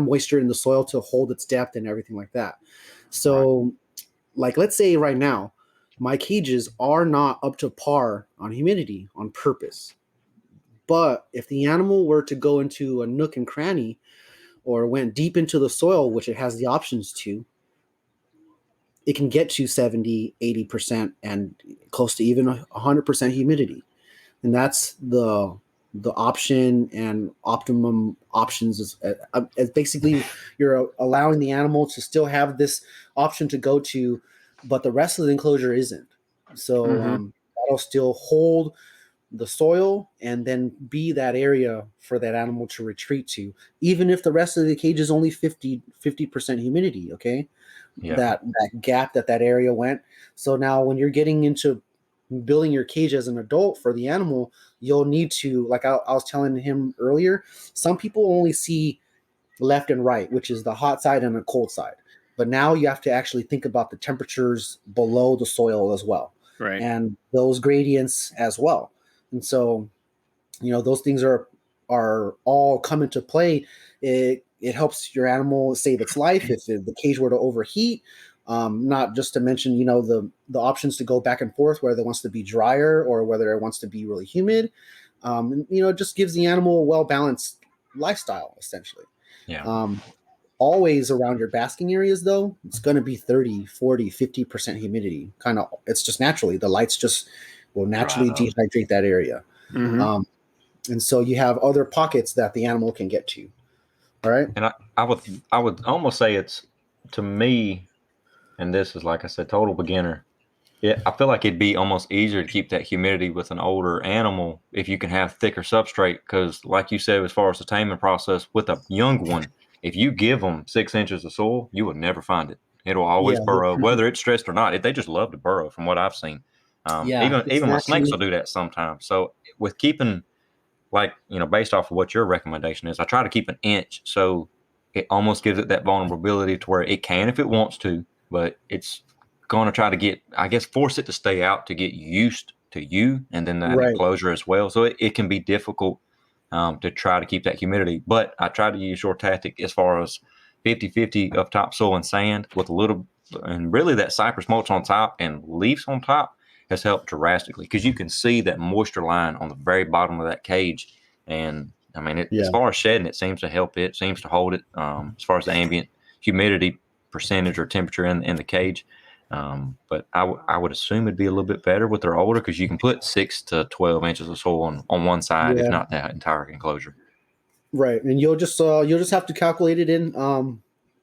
moisture in the soil to hold its depth and everything like that. So like, let's say right now, my cages are not up to par on humidity on purpose. But if the animal were to go into a nook and cranny or went deep into the soil, which it has the options to, it can get to 70, 80% and close to even 100% humidity. And that's the option and optimum options is basically you're allowing the animal to still have this option to go to, but the rest of the enclosure isn't. So that'll still hold the soil and then be that area for that animal to retreat to, even if the rest of the cage is only 50% humidity. Okay. That gap that area went. So now when you're getting into building your cage as an adult for the animal, you'll need to, like I was telling him earlier, some people only see left and right, which is the hot side and the cold side. But now you have to actually think about the temperatures below the soil as well. Right. And those gradients as well. And so, those things are all come into play. It helps your animal save its life if the cage were to overheat. Not just to mention, the options to go back and forth, whether it wants to be drier or whether it wants to be really humid. It just gives the animal a well-balanced lifestyle, essentially. Yeah. Always around your basking areas, though, it's going to be 30, 40, 50% humidity. It's just naturally, the lights just will naturally dehydrate that area. Mm-hmm. And so you have other pockets that the animal can get to. All right. And I would almost say it's, to me, and this is, like I said, total beginner. I feel like it'd be almost easier to keep that humidity with an older animal if you can have thicker substrate. Because, like you said, as far as the taming process with a young one, if you give them 6 inches of soil, you will never find it. It'll always burrow, whether it's stressed or not. They just love to burrow, from what I've seen. Even my snakes will do that sometimes. So with keeping, like, based off of what your recommendation is, I try to keep an inch, so it almost gives it that vulnerability to where it can if it wants to, but it's going to try to get, I guess, force it to stay out to get used to you and then that enclosure as well. So it can be difficult to try to keep that humidity. But I try to use your tactic as far as 50-50 of topsoil and sand with a little, and really that cypress mulch on top and leaves on top has helped drastically, because you can see that moisture line on the very bottom of that cage. And I mean, Yeah. as far as shedding, it seems to help. It seems to hold it. As far as the ambient humidity percentage or temperature in the cage. But I would assume it'd be a little bit better with their older, because you can put 6 to 12 inches of soil on one side, if Yeah. not the entire enclosure. Right, and you'll just have to calculate it in,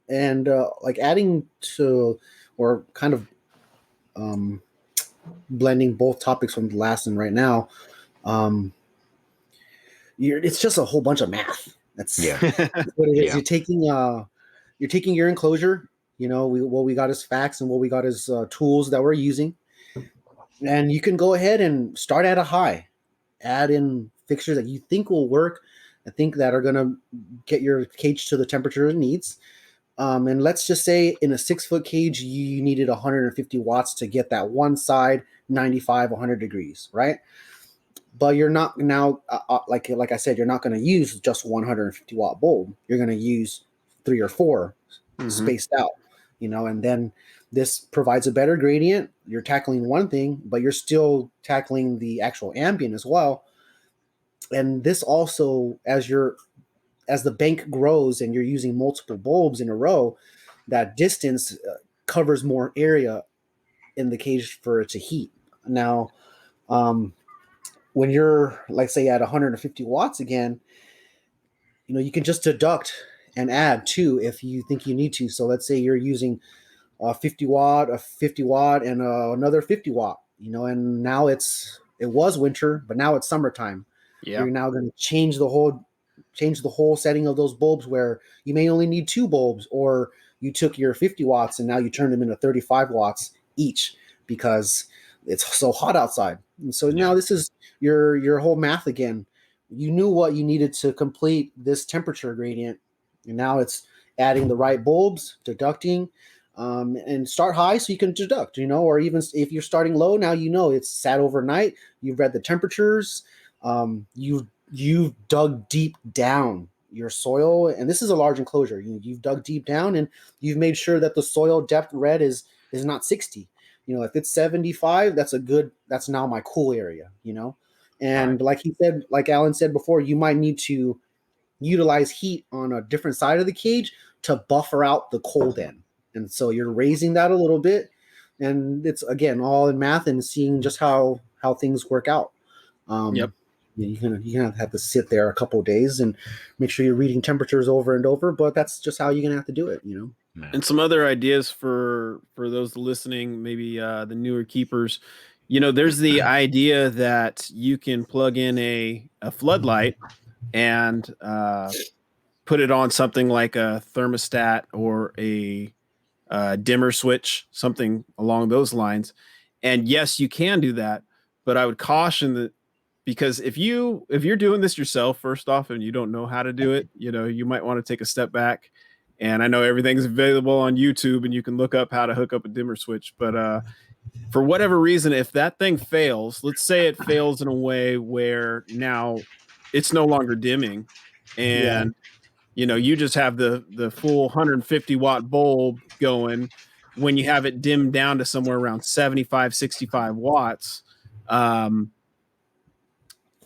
and like adding to, or kind of um, blending both topics from the last and right now. Um, it's just a whole bunch of math. That's Yeah. what it is. Yeah. You're taking your enclosure. What we got is facts, and what we got is tools that we're using, and you can go ahead and start at a high, add in fixtures that you think will work, I think that are going to get your cage to the temperature it needs. And let's just say in a 6-foot cage, you needed 150 watts to get that one side 95, 100 degrees, right? But you're not now, like I said, you're not going to use just 150 watt bulb. You're going to use 3 or 4 spaced out, and then this provides a better gradient. You're tackling one thing, but you're still tackling the actual ambient as well. And this also, as the bank grows and you're using multiple bulbs in a row, that distance covers more area in the cage for it to heat. Now, when you're, like, say, at 150 watts again, you can just deduct and add two if you think you need to. So let's say you're using a 50 watt, and another 50 watt, and now it was winter, but now it's summertime. Yeah. You're now going to change the whole setting of those bulbs, where you may only need 2 bulbs, or you took your 50 watts and now you turned them into 35 watts each because it's so hot outside. And so now this is your whole math again. You knew what you needed to complete this temperature gradient, and now it's adding the right bulbs, deducting, and start high so you can deduct, or even if you're starting low, now it's sat overnight, you've read the temperatures, you've dug deep down your soil, and this is a large enclosure. You've dug deep down, and you've made sure that the soil depth read is not 60. If it's 75, that's now my cool area. And Right. like Alan said before, you might need to utilize heat on a different side of the cage to buffer out the cold end. And so you're raising that a little bit, and it's again all in math and seeing just how things work out. Yep. You're gonna have to sit there a couple of days and make sure you're reading temperatures over and over, but that's just how you're gonna have to do it. And some other ideas for those listening, maybe the newer keepers. There's the idea that you can plug in a floodlight and put it on something like a thermostat or a dimmer switch, something along those lines. And yes, you can do that, but I would caution that, because if you're doing this yourself, first off, and you don't know how to do it, you might want to take a step back. And I know everything's available on YouTube and you can look up how to hook up a dimmer switch, but for whatever reason, if that thing fails, let's say it fails in a way where now it's no longer dimming, Yeah. and you just have the full 150 watt bulb going when you have it dimmed down to somewhere around 75, 65 watts.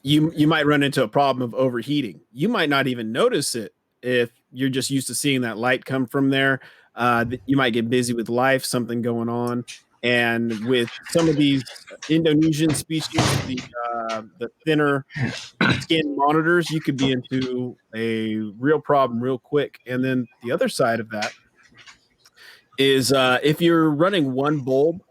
You might run into a problem of overheating. You might not even notice it if you're just used to seeing that light come from there. You might get busy with life, something going on. And with some of these Indonesian species, the thinner skin monitors, you could be into a real problem real quick. And then the other side of that is if you're running one bulb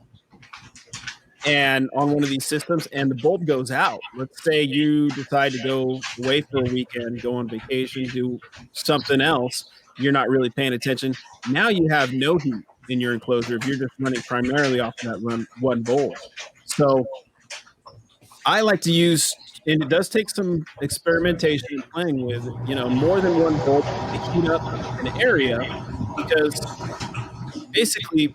and on one of these systems and the bulb goes out, let's say you decide to go away for a weekend, go on vacation, do something else, you're not really paying attention. Now you have no heat in your enclosure if you're just running primarily off that one bulb. So I like to use, and it does take some experimentation and playing with, more than one bulb to heat up an area, because basically,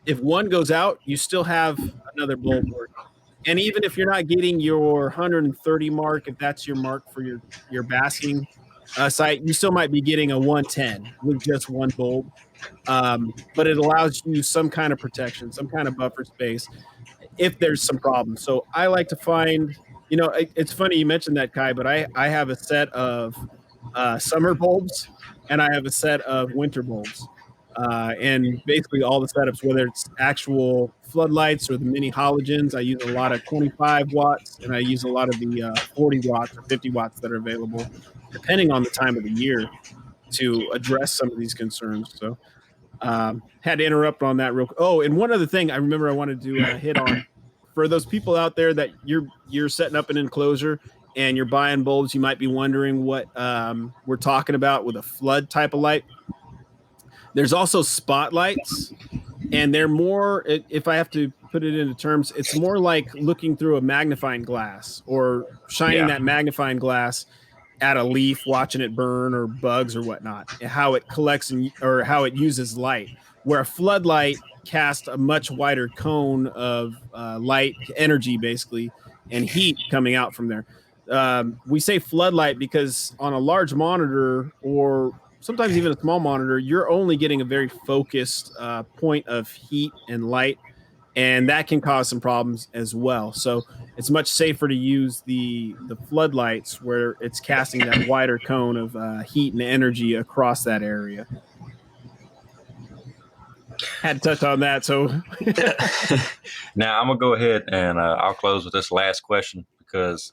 if one goes out, you still have another bulb working. And even if you're not getting your 130 mark, if that's your mark for your basking site, you still might be getting a 110 with just one bulb. But it allows you some kind of protection, some kind of buffer space if there's some problems. So I like to find, It's funny you mentioned that, Kai, but I have a set of summer bulbs and I have a set of winter bulbs. And basically all the setups, whether it's actual floodlights or the mini halogens, I use a lot of 25 watts and I use a lot of the 40 watts or 50 watts that are available, depending on the time of the year, to address some of these concerns. So had to interrupt on that real quick. Oh, and one other thing I remember I wanted to hit on for those people out there that you're setting up an enclosure and you're buying bulbs, you might be wondering what we're talking about with a flood type of light. There's also spotlights, and they're more, if I have to put it into terms, it's more like looking through a magnifying glass or shining that magnifying glass at a leaf, watching it burn or bugs or whatnot, how it collects or how it uses light. Where a floodlight casts a much wider cone of light energy, basically, and heat coming out from there. We say floodlight because on a large monitor or sometimes even a small monitor, you're only getting a very focused point of heat and light, and that can cause some problems as well. So it's much safer to use the floodlights where it's casting that wider cone of heat and energy across that area. Had to touch on that. So now I'm gonna go ahead and I'll close with this last question because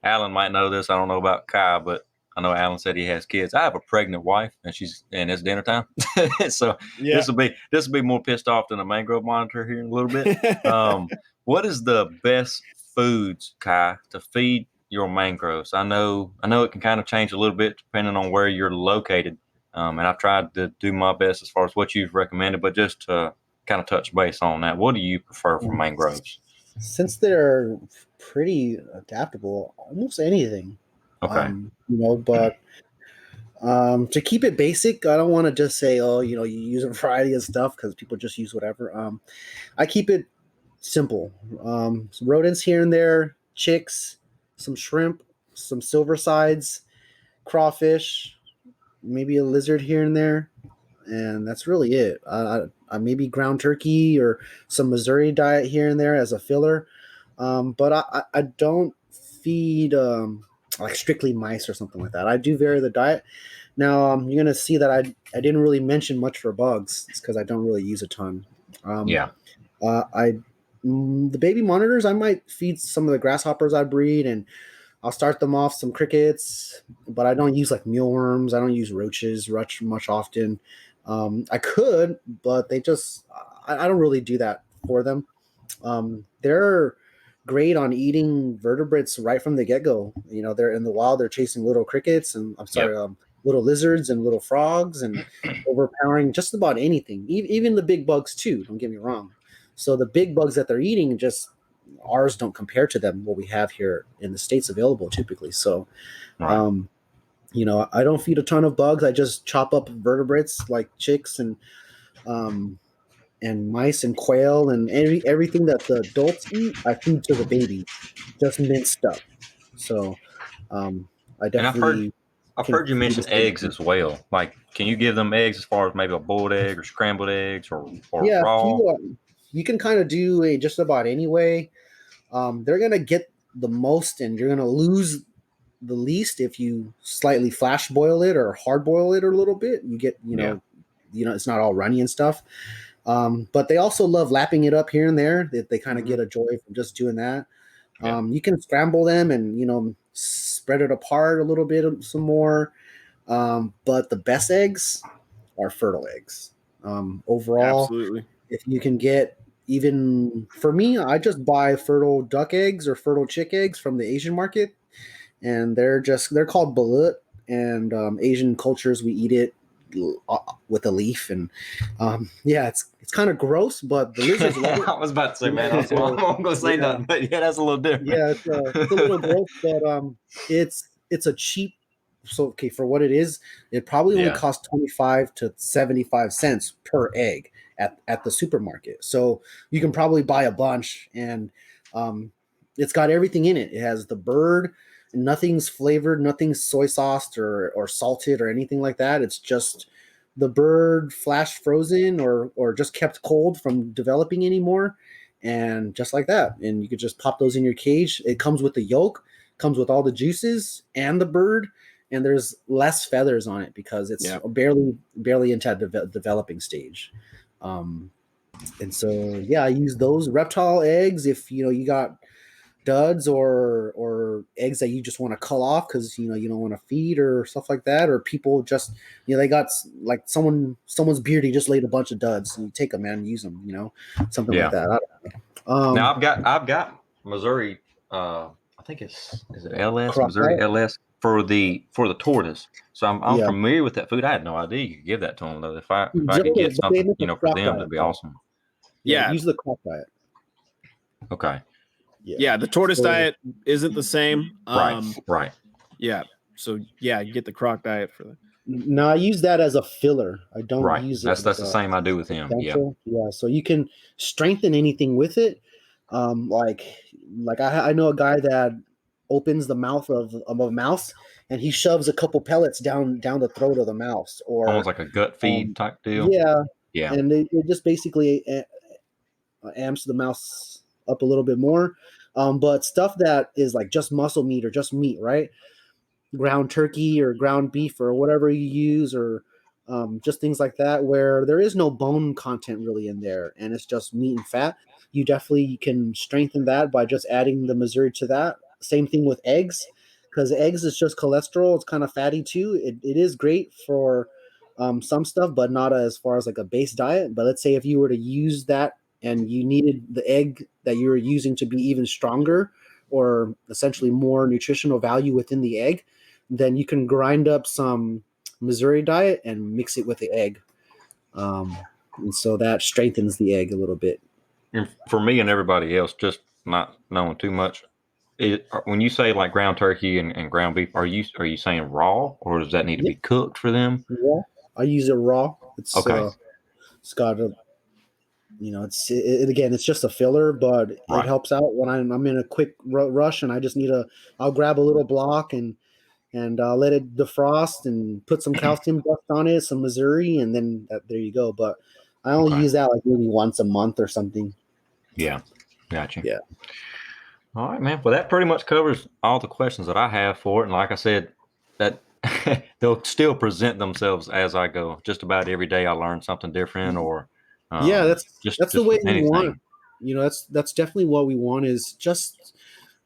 Alan might know this. I don't know about Kai, but I know Alan said he has kids. I have a pregnant wife, and it's dinner time, so yeah. this will be more pissed off than a mangrove monitor here in a little bit. What is the best foods, Kai, to feed your mangroves? I know it can kind of change a little bit depending on where you're located. And I've tried to do my best as far as what you've recommended, but just to kind of touch base on that, what do you prefer for mangroves? Since they're pretty adaptable, almost anything. Okay. But to keep it basic, I don't want to just say, you use a variety of stuff because people just use whatever. I keep it simple. Some rodents here and there, chicks, some shrimp, some silver sides, crawfish, maybe a lizard here and there, and that's really it. I maybe ground turkey or some Missouri diet here and there as a filler, but I don't feed like strictly mice or something like that. I do vary the diet. Now you're gonna see that I didn't really mention much for bugs. It's because I don't really use a ton. The baby monitors, I might feed some of the grasshoppers I breed, and I'll start them off some crickets, but I don't use like mealworms. I don't use roaches much often. I could, but I don't really do that for them. They're great on eating vertebrates right from the get-go. They're in the wild, they're chasing little crickets and little lizards and little frogs and overpowering just about anything, even the big bugs too, don't get me wrong. So the big bugs that they're eating, just ours don't compare to them, what we have here in the States available typically. So Right. I don't feed a ton of bugs. I just chop up vertebrates like chicks and mice and quail and everything that the adults eat. I feed to the babies, just minced up. So I And definitely I've can heard you feed mention the same eggs thing. as well. Like, can you give them eggs as far as maybe a boiled egg or scrambled eggs or Yeah, if raw? you can kind of do a just about any way. They're gonna get the most, and you're gonna lose the least if you slightly flash boil it or hard boil it a little bit. You get it's not all runny and stuff. But they also love lapping it up here and there. They kind of get a joy from just doing that. Yeah. You can scramble them and spread it apart a little bit some more. But the best eggs are fertile eggs. Overall, Absolutely. if you can get, even for me, I just buy fertile duck eggs or fertile chick eggs from the Asian market, and they're called balut. And Asian cultures, we eat it with a leaf, and it's kind of gross, but the lizards love it. I was about to say, man, I'm So, not gonna say yeah, nothing, but yeah, that's a little different. yeah, it's a little gross, but it's a cheap. So okay, for what it is, it probably only Yeah. costs 25 to 75 cents per egg at the supermarket. So you can probably buy a bunch, and it's got everything in it. It has the bird, and nothing's flavored, nothing's soy sauced or salted or anything like that. It's just the bird flash frozen or just kept cold from developing anymore, and just like that. And you could just pop those in your cage. It comes with the yolk, comes with all the juices and the bird, and there's less feathers on it because it's barely into developing stage. And so I use those reptile eggs if you got duds or eggs that you just want to cull off because you don't want to feed or stuff like that, or people just they got like someone's beard, he just laid a bunch of duds, and you take them, man, and use them, something like that. Now I've got Missouri. I think is it LS Missouri LS for the tortoise. So I'm familiar with that food. I had no idea you could give that to them though. If I could get something for them, that'd be awesome. Yeah, use the crop diet. Okay. Yeah, the tortoise diet isn't the same. Right. Yeah. So you get the croc diet for that. No, I use that as a filler. I don't use it. That's the same I do with him. Yeah. So you can strengthen anything with it. Like I know a guy that opens the mouth of a mouse and he shoves a couple pellets down the throat of the mouse, or almost like a gut feed type deal. Yeah. And it just basically amps the mouse up a little bit more. But stuff that is like just muscle meat or just meat, right? Ground turkey or ground beef or whatever you use, or just things like that where there is no bone content really in there and it's just meat and fat. You definitely can strengthen that by just adding the Missouri to that. Same thing with eggs, because eggs is just cholesterol. It's kind of fatty too. It is great for some stuff, but not as far as like a base diet. But let's say if you were to use that and you needed the egg that you were using to be even stronger or essentially more nutritional value within the egg, then you can grind up some Missouri diet and mix it with the egg. And so that strengthens the egg a little bit. And for me and everybody else, just not knowing too much, when you say like ground turkey and ground beef, are you saying raw, or does that need to be cooked for them? Raw. I use it raw. It's okay. It's got a, again, it's just a filler, but it helps out when I'm in a quick rush and I just I'll grab a little block and let it defrost and put some calcium dust on it, some Missouri, and then there you go. But I only use that like maybe once a month or something. Yeah, gotcha. Yeah. All right, man. Well, that pretty much covers all the questions that I have for it. And like I said, that they'll still present themselves as I go. Just about every day I learn something different, or that's the way we want. That's definitely what we want, is just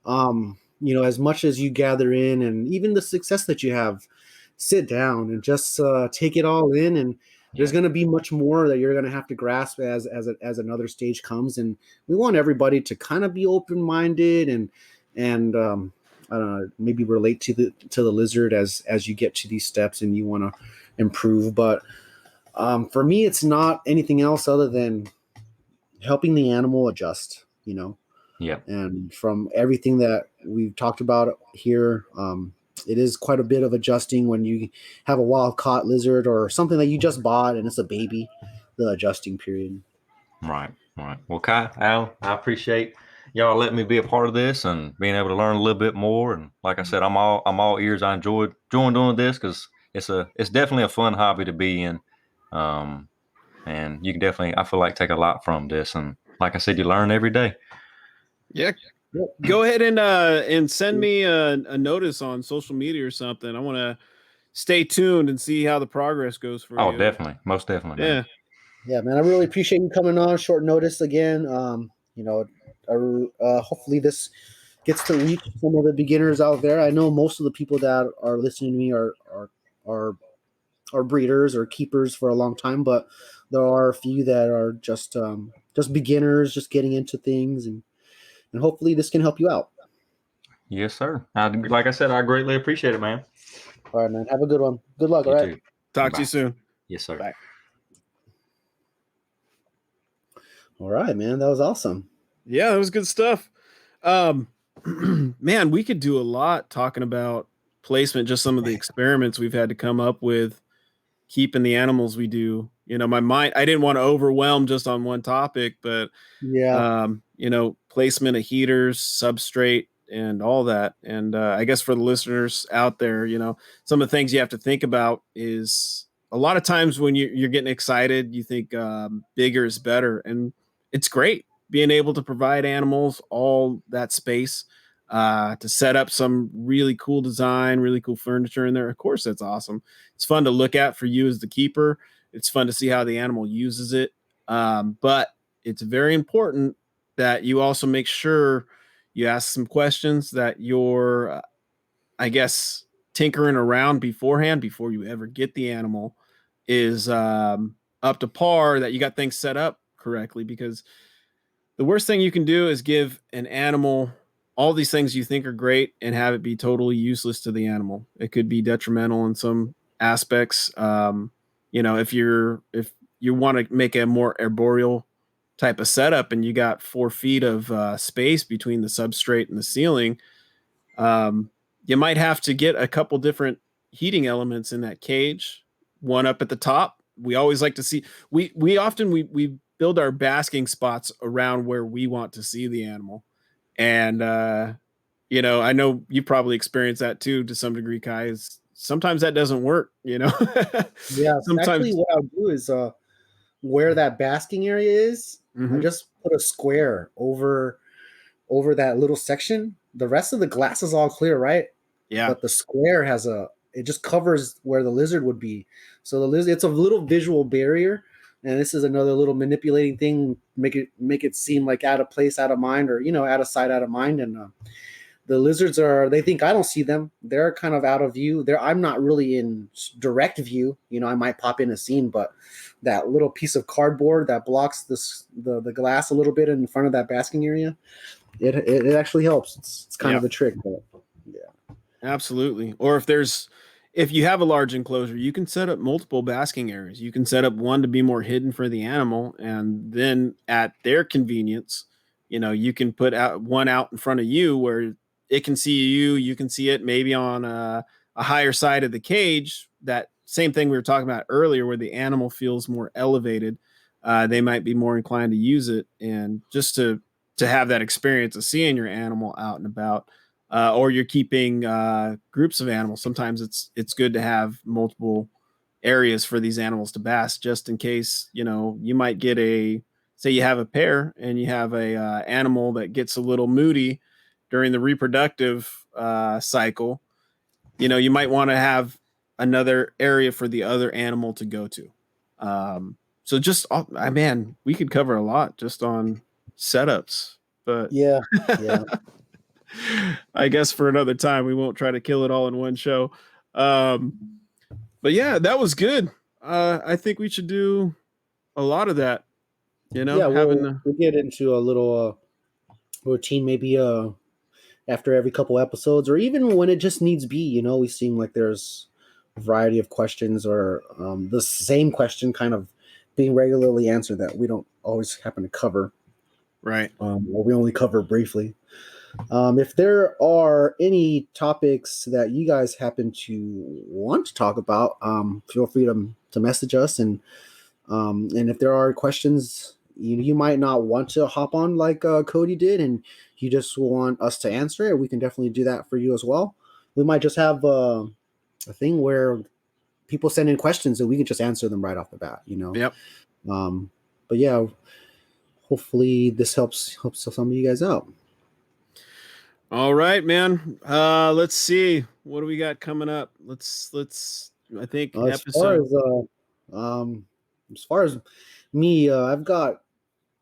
as much as you gather in and even the success that you have, sit down and just take it all in. And there's going to be much more that you're going to have to grasp as another stage comes. And we want everybody to kind of be open-minded and I don't know, maybe relate to the lizard as you get to these steps and you want to improve. But for me, it's not anything else other than helping the animal adjust, Yeah. And from everything that we've talked about here, it is quite a bit of adjusting when you have a wild caught lizard or something that you just bought and it's a baby, the adjusting period. Right. Well, Kai, Al, I appreciate y'all letting me be a part of this and being able to learn a little bit more. And like I said, I'm all ears. I enjoying doing this because it's definitely a fun hobby to be in. And you can definitely, I feel like, take a lot from this. And like I said, you learn every day. Yeah. Go ahead and send me a notice on social media or something. I want to stay tuned and see how the progress goes for you. Oh, definitely. Most definitely, man. Yeah, man. I really appreciate you coming on short notice again. Hopefully this gets to reach some of the beginners out there. I know most of the people that are listening to me are breeders or keepers for a long time, but there are a few that are just beginners, just getting into things, and hopefully this can help you out. Yes, sir. Like I said, I greatly appreciate it, man. All right, man. Have a good one. Good luck. You all right. too. Talk to you soon. Yes, sir. Bye. All right, man. That was awesome. Yeah, that was good stuff. Man, we could do a lot talking about placement, just some of the experiments we've had to come up with keeping the animals we do. My mind, I didn't want to overwhelm just on one topic, but placement of heaters, substrate, and all that. And I guess for the listeners out there, some of the things you have to think about is a lot of times when you're getting excited, you think bigger is better, and it's great. being able to provide animals all that space to set up some really cool design, really cool furniture in there. Of course, that's awesome. It's fun to look at for you as the keeper. It's fun to see how the animal uses it. But it's very important that you also make sure you ask some questions, that you're, I guess, tinkering around beforehand before you ever get the animal is up to par, that you got things set up correctly, because the worst thing you can do is give an animal all these things you think are great and have it be totally useless to the animal. It could be detrimental in some aspects. If you want to make a more arboreal type of setup and you got 4 feet of space between the substrate and the ceiling, you might have to get a couple different heating elements in that cage. One up at the top. We always like to see. We often we build our basking spots around where we want to see the animal, and I know you probably experienced that too to some degree, Kai. Is sometimes that doesn't work. Yeah, actually, Sometimes. what I'll do is where that basking area is, I Mhm. just put a square over that little section. The rest of the glass is all clear, right? Yeah. But the square it just covers where the lizard would be. So the lizard, it's a little visual barrier, and this is another little manipulating thing, make it seem like out of place, out of mind, or out of sight, out of mind. And the lizards they think I don't see them. They're kind of out of view. I'm not really in direct view. I might pop in a scene, but that little piece of cardboard that blocks the glass a little bit in front of that basking area, it actually helps. It's kind Yeah. of a trick, but yeah. Absolutely. Or if you have a large enclosure, you can set up multiple basking areas. You can set up one to be more hidden for the animal, and then at their convenience, you can put out one out in front of you where it can see you. You can see it maybe on a higher side of the cage. That same thing we were talking about earlier, where the animal feels more elevated. They might be more inclined to use it, and just to have that experience of seeing your animal out and about. Or you're keeping groups of animals. Sometimes it's good to have multiple areas for these animals to bask, just in case you might get say you have a pair and you have a animal that gets a little moody during the reproductive cycle. You might want to have another area for the other animal to go to. So just man, we could cover a lot just on setups, but Yeah, yeah. I guess for another time we won't try to kill it all in one show. Um, but yeah, that was good. I think we should do a lot of that. Yeah, Having we'll get into a little routine, maybe after every couple episodes, or even when it just needs be. We seem like there's a variety of questions, or the same question kind of being regularly answered that we don't always happen to cover, right. or we only cover briefly. If there are any topics that you guys happen to want to talk about, feel free to message us, and if there are questions you might not want to hop on like Cody did, and you just want us to answer it, we can definitely do that for you as well. We might just have a thing where people send in questions and we can just answer them right off the bat. Yep. But yeah, hopefully this helps some of you guys out. All right, man. Let's see. What do we got coming up? Let's I think As far episode. as far as me, I've got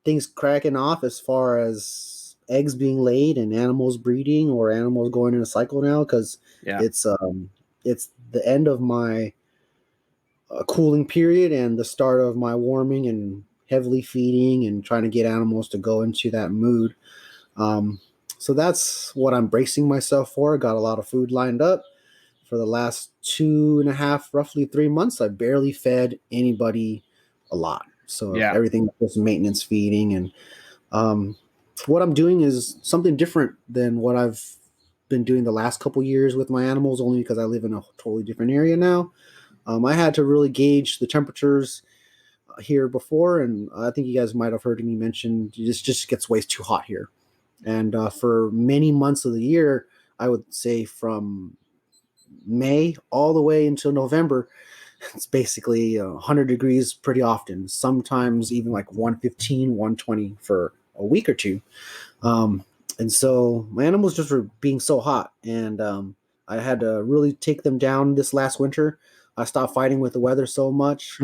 things cracking off as far as eggs being laid and animals breeding, or animals going in a cycle now, because Yeah. it's the end of my cooling period and the start of my warming and heavily feeding and trying to get animals to go into that mood. So that's what I'm bracing myself for. Got a lot of food lined up. For the last 2.5, roughly 3 months, I barely fed anybody a lot. So Yeah. everything was maintenance feeding. And what I'm doing is something different than what I've been doing the last couple years with my animals, only because I live in a totally different area now. I had to really gauge the temperatures here before, and I think you guys might have heard me mention it just gets way too hot here. And for many months of the year, I would say from May all the way until November, it's basically 100 degrees pretty often, sometimes even like 115, 120 for a week or two. And so my animals just were being so hot, and I had to really take them down this last winter. I stopped fighting with the weather so much.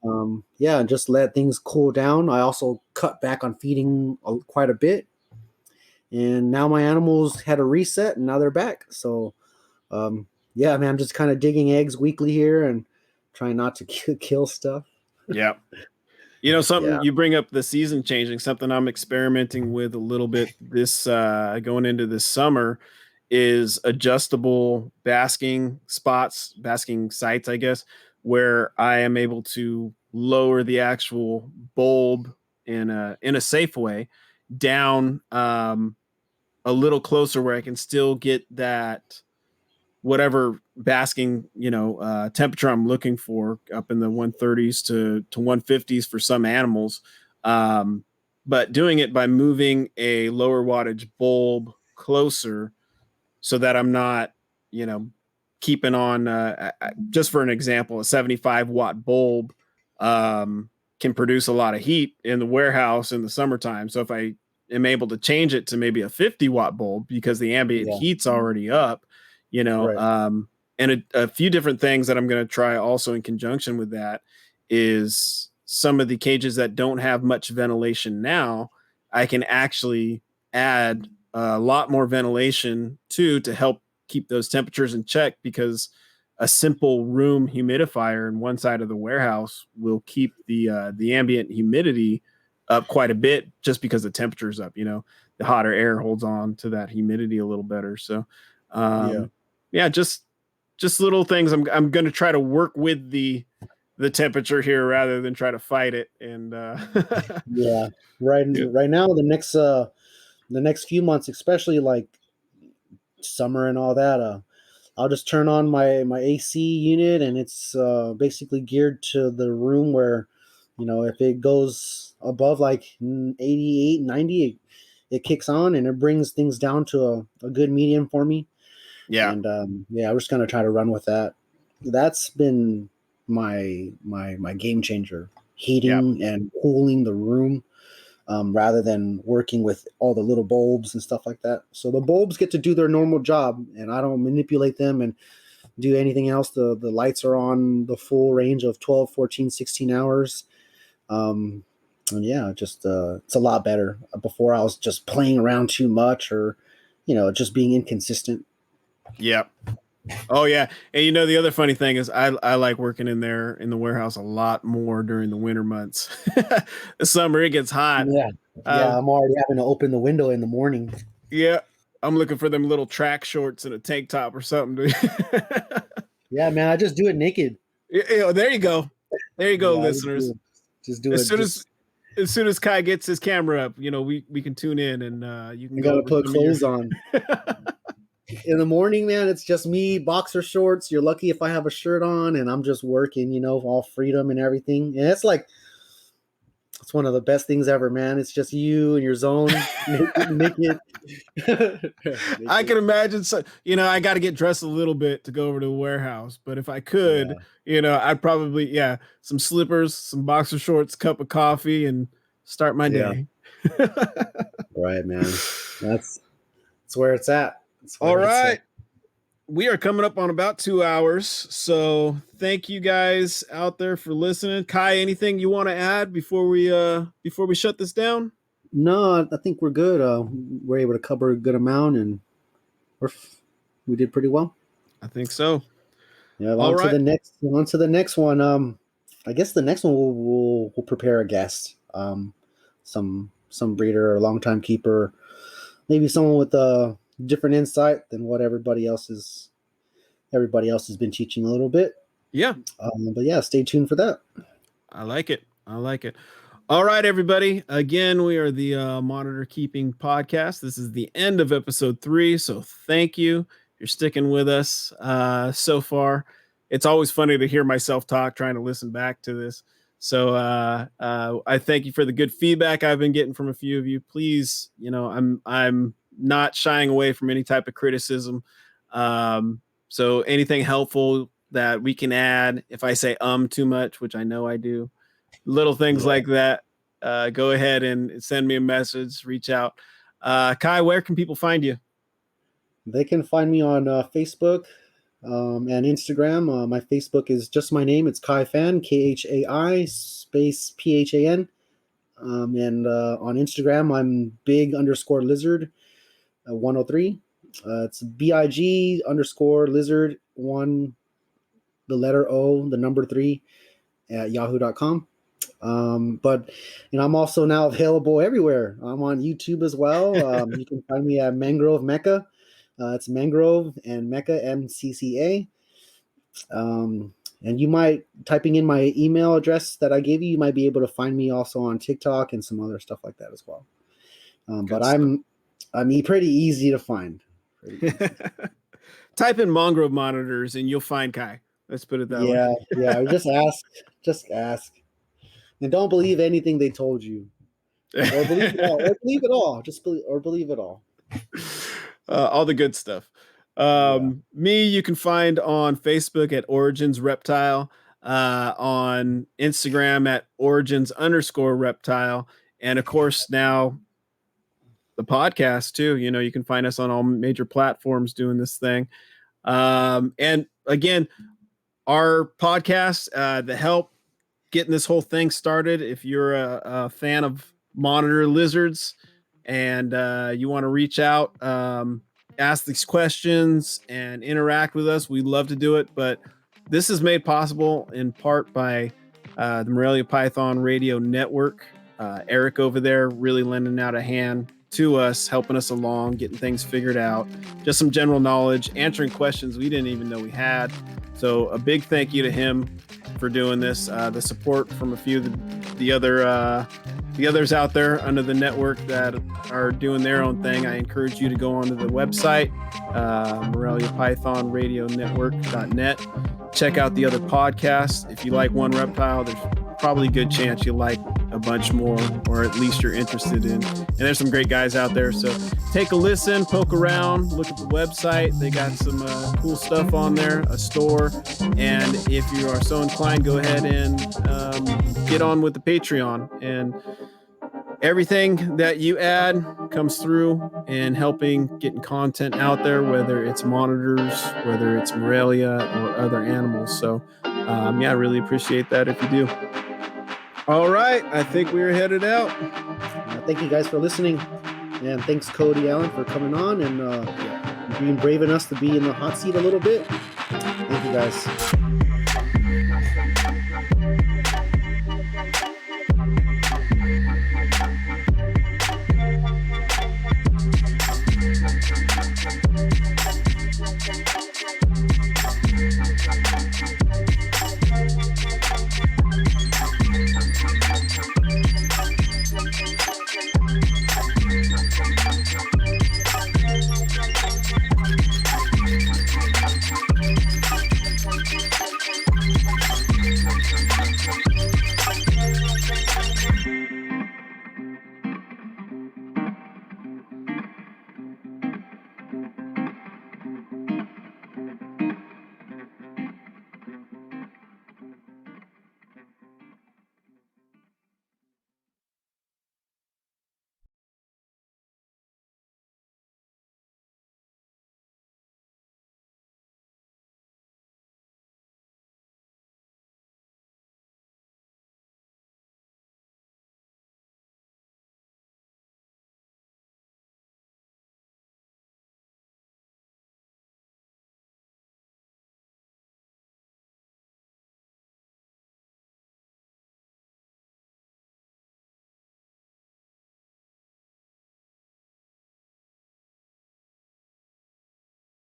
And just let things cool down. I also cut back on feeding quite a bit, and now my animals had a reset, and now they're back. So, yeah, man, I'm just kind of digging eggs weekly here and trying not to kill stuff. Yeah. You know, something Yeah. you bring up, the season changing, something I'm experimenting with a little bit this going into this summer is adjustable basking sites, I guess, where I am able to lower the actual bulb in a safe way down a little closer where I can still get that whatever basking, temperature I'm looking for, up in the 130s to 150s for some animals. But doing it by moving a lower wattage bulb closer so that I'm not, keeping on, just for an example, a 75-watt bulb can produce a lot of heat in the warehouse in the summertime. So if I am able to change it to maybe a 50-watt bulb because the ambient heat's already up, Right. And a few different things that I'm going to try also in conjunction with that is some of the cages that don't have much ventilation now, I can actually add a lot more ventilation to help keep those temperatures in check, because a simple room humidifier in one side of the warehouse will keep the ambient humidity up quite a bit, just because the temperature's up. The hotter air holds on to that humidity a little better. So just little things. I'm going to try to work with the temperature here rather than try to fight it. And Yeah. Right. Yeah. Right now, the next few months, especially like summer and all that, I'll just turn on my AC unit, and it's basically geared to the room where, if it goes above like 88, 90, it kicks on, and it brings things down to a good medium for me. Yeah. And we're just gonna try to run with that. That's been my game changer, heating and cooling the room, rather than working with all the little bulbs and stuff like that. So the bulbs get to do their normal job, and I don't manipulate them and do anything else. The lights are on the full range of 12, 14, 16 hours. And yeah, just it's a lot better. Before, I was just playing around too much, or just being inconsistent. Yeah. Oh yeah. And the other funny thing is I like working in there in the warehouse a lot more during the winter months. The summer it gets hot. Yeah. I'm already having to open the window in the morning. Yeah. I'm looking for them little track shorts and a tank top or something. Yeah, man, I just do it naked. There you go. There you go, Yeah, listeners. just do As it. As soon as Kai gets his camera up, we can tune in, and you can I go gotta over put some of your- clothes on. In the morning, man, it's just me, boxer shorts. You're lucky if I have a shirt on, and I'm just working, all freedom and everything. And it's one of the best things ever, man. It's just you and your zone, naked. I can imagine. So, I got to get dressed a little bit to go over to the warehouse. But if I could, I'd probably, some slippers, some boxer shorts, cup of coffee, and start my day. Right, man. That's where it's at. All right. We are coming up on about 2 hours. So thank you guys out there for listening. Kai, anything you want to add before we shut this down? No, I think we're good. We're able to cover a good amount, and we did pretty well. I think so. Yeah. On to the next one. I guess the next one we'll prepare a guest. Some breeder or longtime keeper, maybe someone with a different insight than what everybody else has been teaching a little bit. Yeah. But yeah, stay tuned for that. I like it. All right, everybody. Again, we are the Monitor Keeping Podcast. This is the end of episode 3. So thank you. You're sticking with us so far. It's always funny to hear myself talk, trying to listen back to this. So I thank you for the good feedback I've been getting from a few of you. Please, I'm not shying away from any type of criticism. So anything helpful that we can add, if I say too much, which I know I do, little things like that, go ahead and send me a message, reach out. Kai, where can people find you? They can find me on Facebook and Instagram. My Facebook is just my name. It's Kai Fan, KHAI space PHAN. And on Instagram, I'm big_lizard 103. It's BIG_lizard 1, the letter O, the number 3 at yahoo.com. But I'm also now available everywhere. I'm on YouTube as well. You can find me at Mangrove Mecca. It's Mangrove and Mecca, MCCA. And you might, typing in my email address that I gave you, you might be able to find me also on TikTok and some other stuff like that as well. But I'm pretty easy to find. Type in Mangrove monitors and you'll find Kai. Let's put it that way. Yeah. Just ask. And don't believe anything they told you. Or believe it all. Or believe it all. Believe it all. All the good stuff. Me, you can find on Facebook at Origins Reptile, on Instagram at Origins_Reptile, and of course now the podcast too. You can find us on all major platforms doing this thing. And again, our podcast, the help getting this whole thing started. If you're a fan of monitor lizards and you want to reach out, ask these questions and interact with us, we'd love to do it. But this is made possible in part by the Morelia Python Radio Network. Eric over there really lending out a hand to us, helping us along, getting things figured out, just some general knowledge, answering questions we didn't even know we had. So a big thank you to him for doing this. The support from a few of the others out there under the network that are doing their own thing. I encourage you to go onto the website, Morelia Python Radio Network.net. Check out the other podcasts. If you like one reptile, there's probably a good chance you like a bunch more, or at least you're interested in. And there's some great guys out there. So take a listen, poke around, look at the website. They got some cool stuff on there, a store. And if you are so inclined, go ahead and get on with the Patreon. And everything that you add comes through in helping getting content out there, whether it's monitors, whether it's Morelia or other animals. So I really appreciate that if you do. All right, I think we're headed out. Thank you guys for listening, and thanks Cody Allen for coming on and being brave enough to be in the hot seat a little bit. Thank you guys.